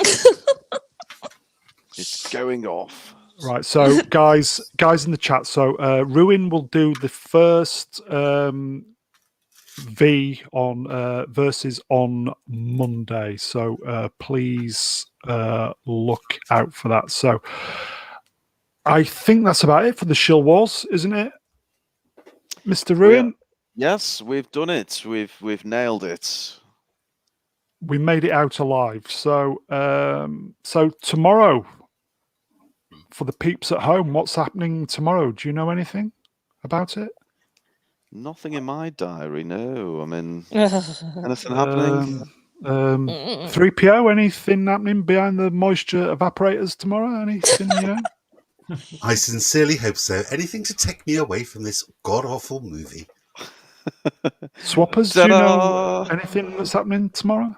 It's going off. Right, so guys in the chat. So Ruin will do the first V on versus on Monday. So please look out for that. So I think that's about it for the Shill Wars, isn't it, Mr. Ruin? Yes, we've done it. We've nailed it. We made it out alive. So so tomorrow, for the peeps at home, what's happening tomorrow? Do you know anything about it? Nothing in my diary. No, I mean, anything happening? 3PO, anything happening behind the moisture evaporators tomorrow? Anything, you know? I sincerely hope so. Anything to take me away from this god-awful movie. Swappers, do you know anything that's happening tomorrow?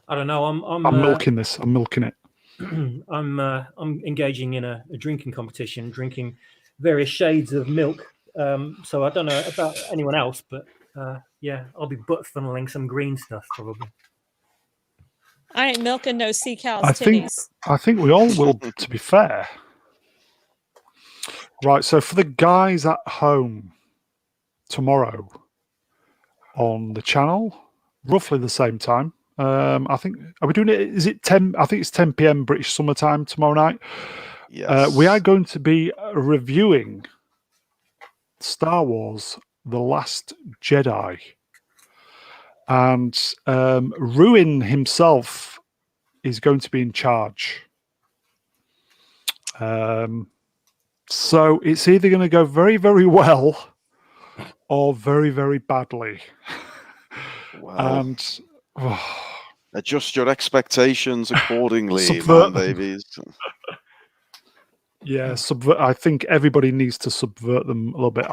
I don't know. I'm milking this. I'm milking it. I'm engaging in a drinking competition, drinking various shades of milk. So I don't know about anyone else, but yeah, I'll be butt funneling some green stuff probably. I ain't milking no sea cows' titties. titties. I think we all will, to be fair. Right, so for the guys at home, tomorrow on the channel, roughly the same time. I think, are we doing it? Is it 10? I think it's 10 p.m. British summertime tomorrow night. Yes. We are going to be reviewing Star Wars: The Last Jedi, and Ruin himself is going to be in charge. So it's either going to go very, very well or very, very badly. Wow. And adjust your expectations accordingly, Subvert man, them. babies. yeah, I think everybody needs to subvert them a little bit.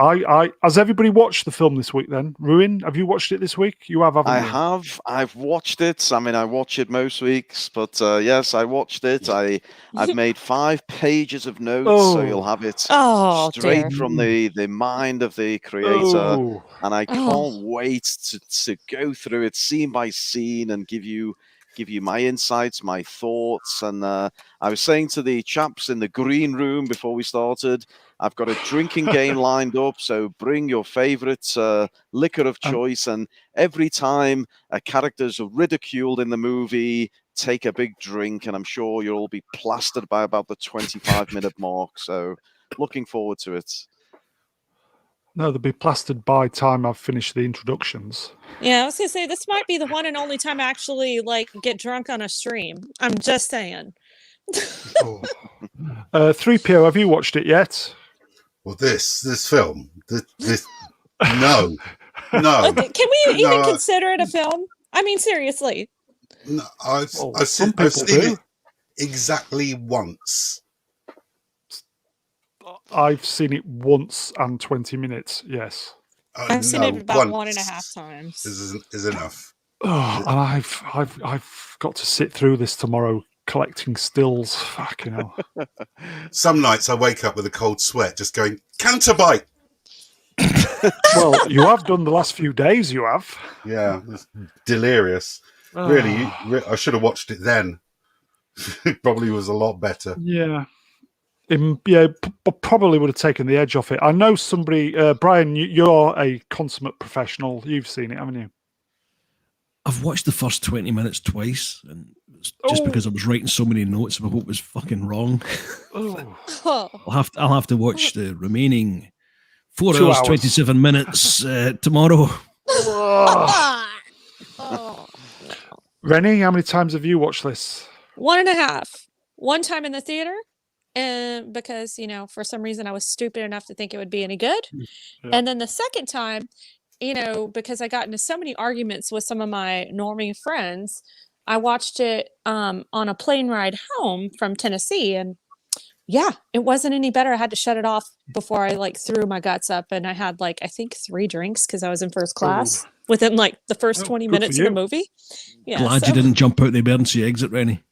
Has everybody watched the film this week then? Ruin, have you watched it this week? You have, haven't I you? have. I've watched it. I mean, I watch it most weeks, but yes, I watched it. I've made 5 pages of notes, so you'll have it straight from the mind of the creator, and I can't wait to go through it scene by scene and give you my insights, my thoughts. And I was saying to the chaps in the green room before we started, I've got a drinking game lined up, so bring your favorite liquor of choice, and every time a character's ridiculed in the movie, take a big drink, and I'm sure you'll all be plastered by about the 25-minute mark. So looking forward to it. No, they'll be plastered by time I've finished the introductions. Yeah, I was gonna say this might be the one and only time I actually get drunk on a stream. I'm just saying. 3PO, have you watched it yet? Well, this film, this no. Okay, can we even consider it a film? I mean, seriously. No, I've seen it exactly once. I've seen it once and 20 minutes. Yes, I've seen it about 1.5 times. Is enough. Oh, and I've got to sit through this tomorrow, collecting stills. Fucking hell. Some nights I wake up with a cold sweat, just going counterbite. Well, you have done the last few days. You have. Yeah, it's delirious. Really, I should have watched it then. It probably was a lot better. Yeah. Probably would have taken the edge off it. I know somebody, Brian, you're a consummate professional. You've seen it, haven't you? I've watched the first 20 minutes twice, and it's just Oh. because I was writing so many notes about what was fucking wrong. Oh. Oh. I'll have to watch the remaining 4 2 hours, hours. 27 minutes tomorrow. Oh. Oh. Rennie, how many times have you watched this? 1.5. One time in the theater, and because for some reason I was stupid enough to think it would be any good, Yeah. and then the second time, because I got into so many arguments with some of my normie friends, I watched it on a plane ride home from Tennessee, and yeah, it wasn't any better. I had to shut it off before I threw my guts up, and I had I think 3 drinks because I was in first class within the first 20 good minutes for of the you. movie. Yeah, Glad you didn't jump out the emergency exit, Rennie.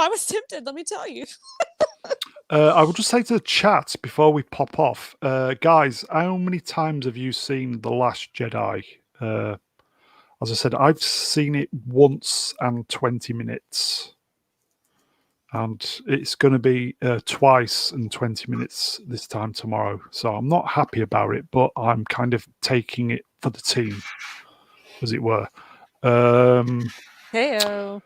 I was tempted, let me tell you. I will just say to the chat before we pop off, guys, how many times have you seen The Last Jedi? As I said, I've seen it once and 20 minutes. And it's going to be twice and 20 minutes this time tomorrow. So I'm not happy about it, but I'm kind of taking it for the team, as it were. Heyo.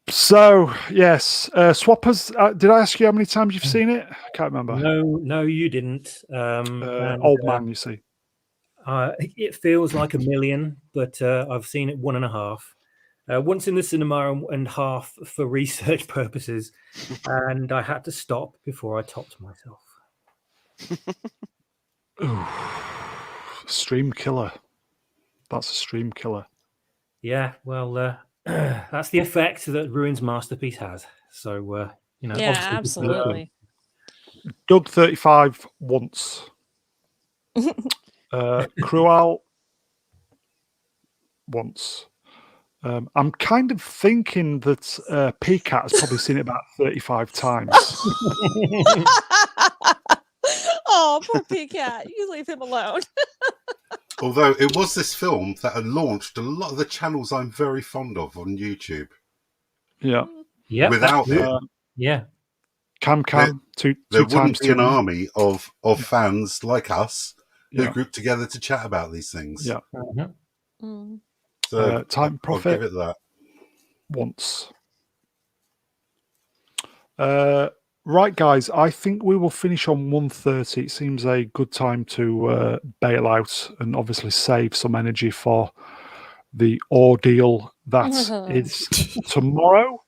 So, yes. Swappers, did I ask you how many times you've seen it? I can't remember. No, you didn't. Old man, you see. It feels like 1 million, but I've seen it 1.5. Once in the cinema and half for research purposes, and I had to stop before I topped myself. Stream killer. That's a stream killer. Yeah, well, that's the effect that Ruin's masterpiece has. So, Yeah, obviously- absolutely. Doug 35 once. Cruel once. I'm kind of thinking that PCAT has probably seen it about 35 times. Oh, poor P-Cat. You leave him alone. Although it was this film that had launched a lot of the channels I'm very fond of on YouTube. Yeah. Yeah, Without it, yeah, Cam, two there times wouldn't be an two. army of fans like us who Yeah. group together to chat about these things. Yeah. Mm. So Time I'll Prophet give it that. once. Right, guys, I think we will finish on 1:30. It seems a good time to bail out and obviously save some energy for the ordeal that is tomorrow.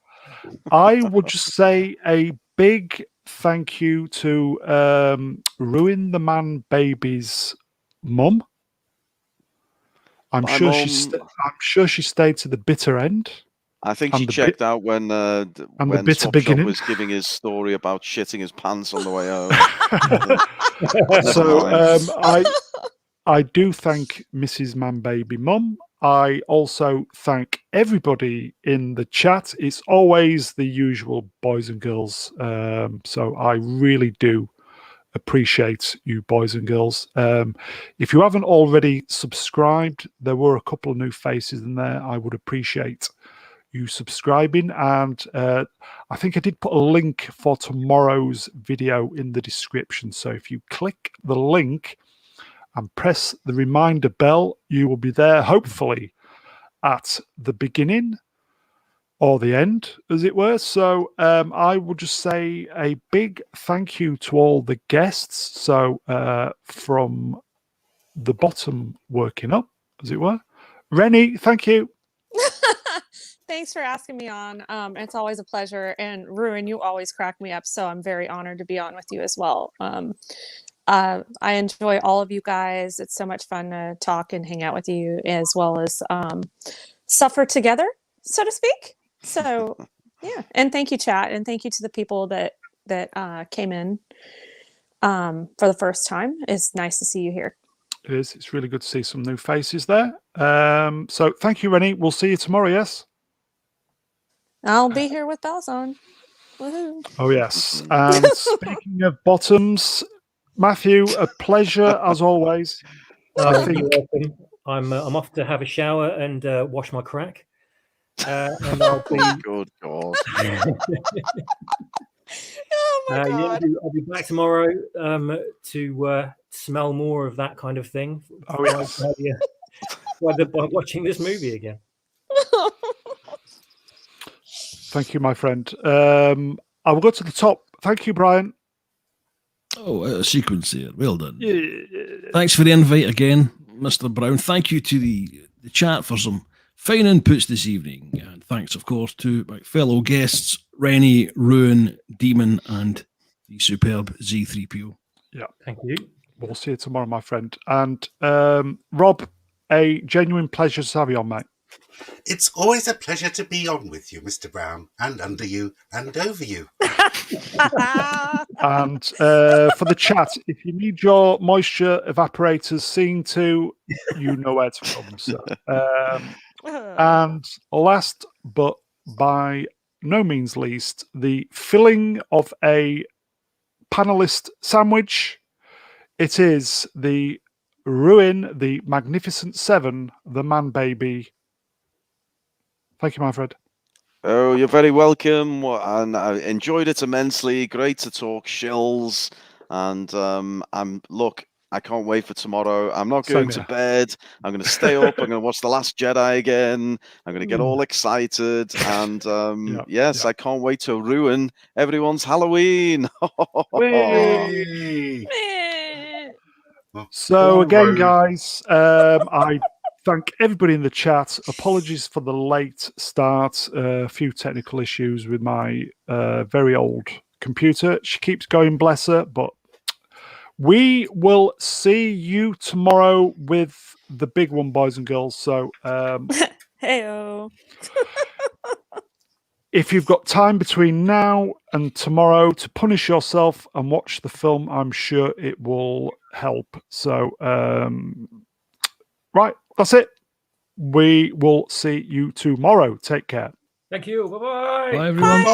I would just say a big thank you to Ruin the Man Baby's mum. I'm My sure she stayed to the bitter end. I think And she the checked out when the when bitter Swap Shop beginning. was giving his story about shitting his pants on the way home. So mind. I do thank Mrs. Manbaby Mum. I also thank everybody in the chat. It's always the usual boys and girls. So I really do appreciate you boys and girls. If you haven't already subscribed, there were a couple of new faces in there. I would appreciate you subscribing, and I think I did put a link for tomorrow's video in the description. So if you click the link and press the reminder bell, you will be there hopefully at the beginning or the end, as it were. So I would just say a big thank you to all the guests. So from the bottom working up, as it were. Rennie, thank you. Thanks for asking me on. It's always a pleasure. And Ruin, you always crack me up. So I'm very honored to be on with you as well. I enjoy all of you guys. It's so much fun to talk and hang out with you, as well as suffer together, so to speak. So yeah, and thank you, chat, and thank you to the people that came in for the first time. It's nice to see you here. It is. It's really good to see some new faces there. So thank you, Rennie. We'll see you tomorrow. Yes. I'll be here with bells on. Woohoo. Oh yes. And speaking of bottoms, Matthew, a pleasure as always. I think you're welcome. I'm off to have a shower and wash my crack. And I'll be, Good God. Oh my yeah, god. I'll be back tomorrow to smell more of that kind of thing Oh, yes. by watching this movie again. Thank you, my friend. I will go to the top. Thank you, Brian. Oh, out of sequence there. Well done. Yeah. Thanks for the invite again, Mr. Brown. Thank you to the chat for some fine inputs this evening. And thanks, of course, to my fellow guests, Rennie, Ruin, Demon, and the superb Z3PO. Thank you. We'll see you tomorrow, my friend. And Rob, a genuine pleasure to have you on, mate. It's always a pleasure to be on with you, Mr. Brown, and under you, and over you. And for the chat, if you need your moisture evaporators seen to, you know where to come. So, and last but by no means least, the filling of a panelist sandwich. It is the Ruin, the Magnificent Seven, the Man Baby. Thank you, my friend. Oh, you're very welcome, and I enjoyed it immensely. Great to talk shills, and look, I can't wait for tomorrow. I'm not going Same to here. bed. I'm going to stay up. I'm going to watch The Last Jedi again. I'm going to get all excited, and yes, yeah. I can't wait to ruin everyone's Halloween. Whee! So Poor again, Rogue. guys, I thank everybody in the chat. Apologies for the late start. A few technical issues with my very old computer. She keeps going, bless her. But we will see you tomorrow with the big one, boys and girls. So Heyo. if you've got time between now and tomorrow to punish yourself and watch the film, I'm sure it will help. So, right, that's it. We will see you tomorrow. Take care. Thank you. Bye-bye. Bye, everyone.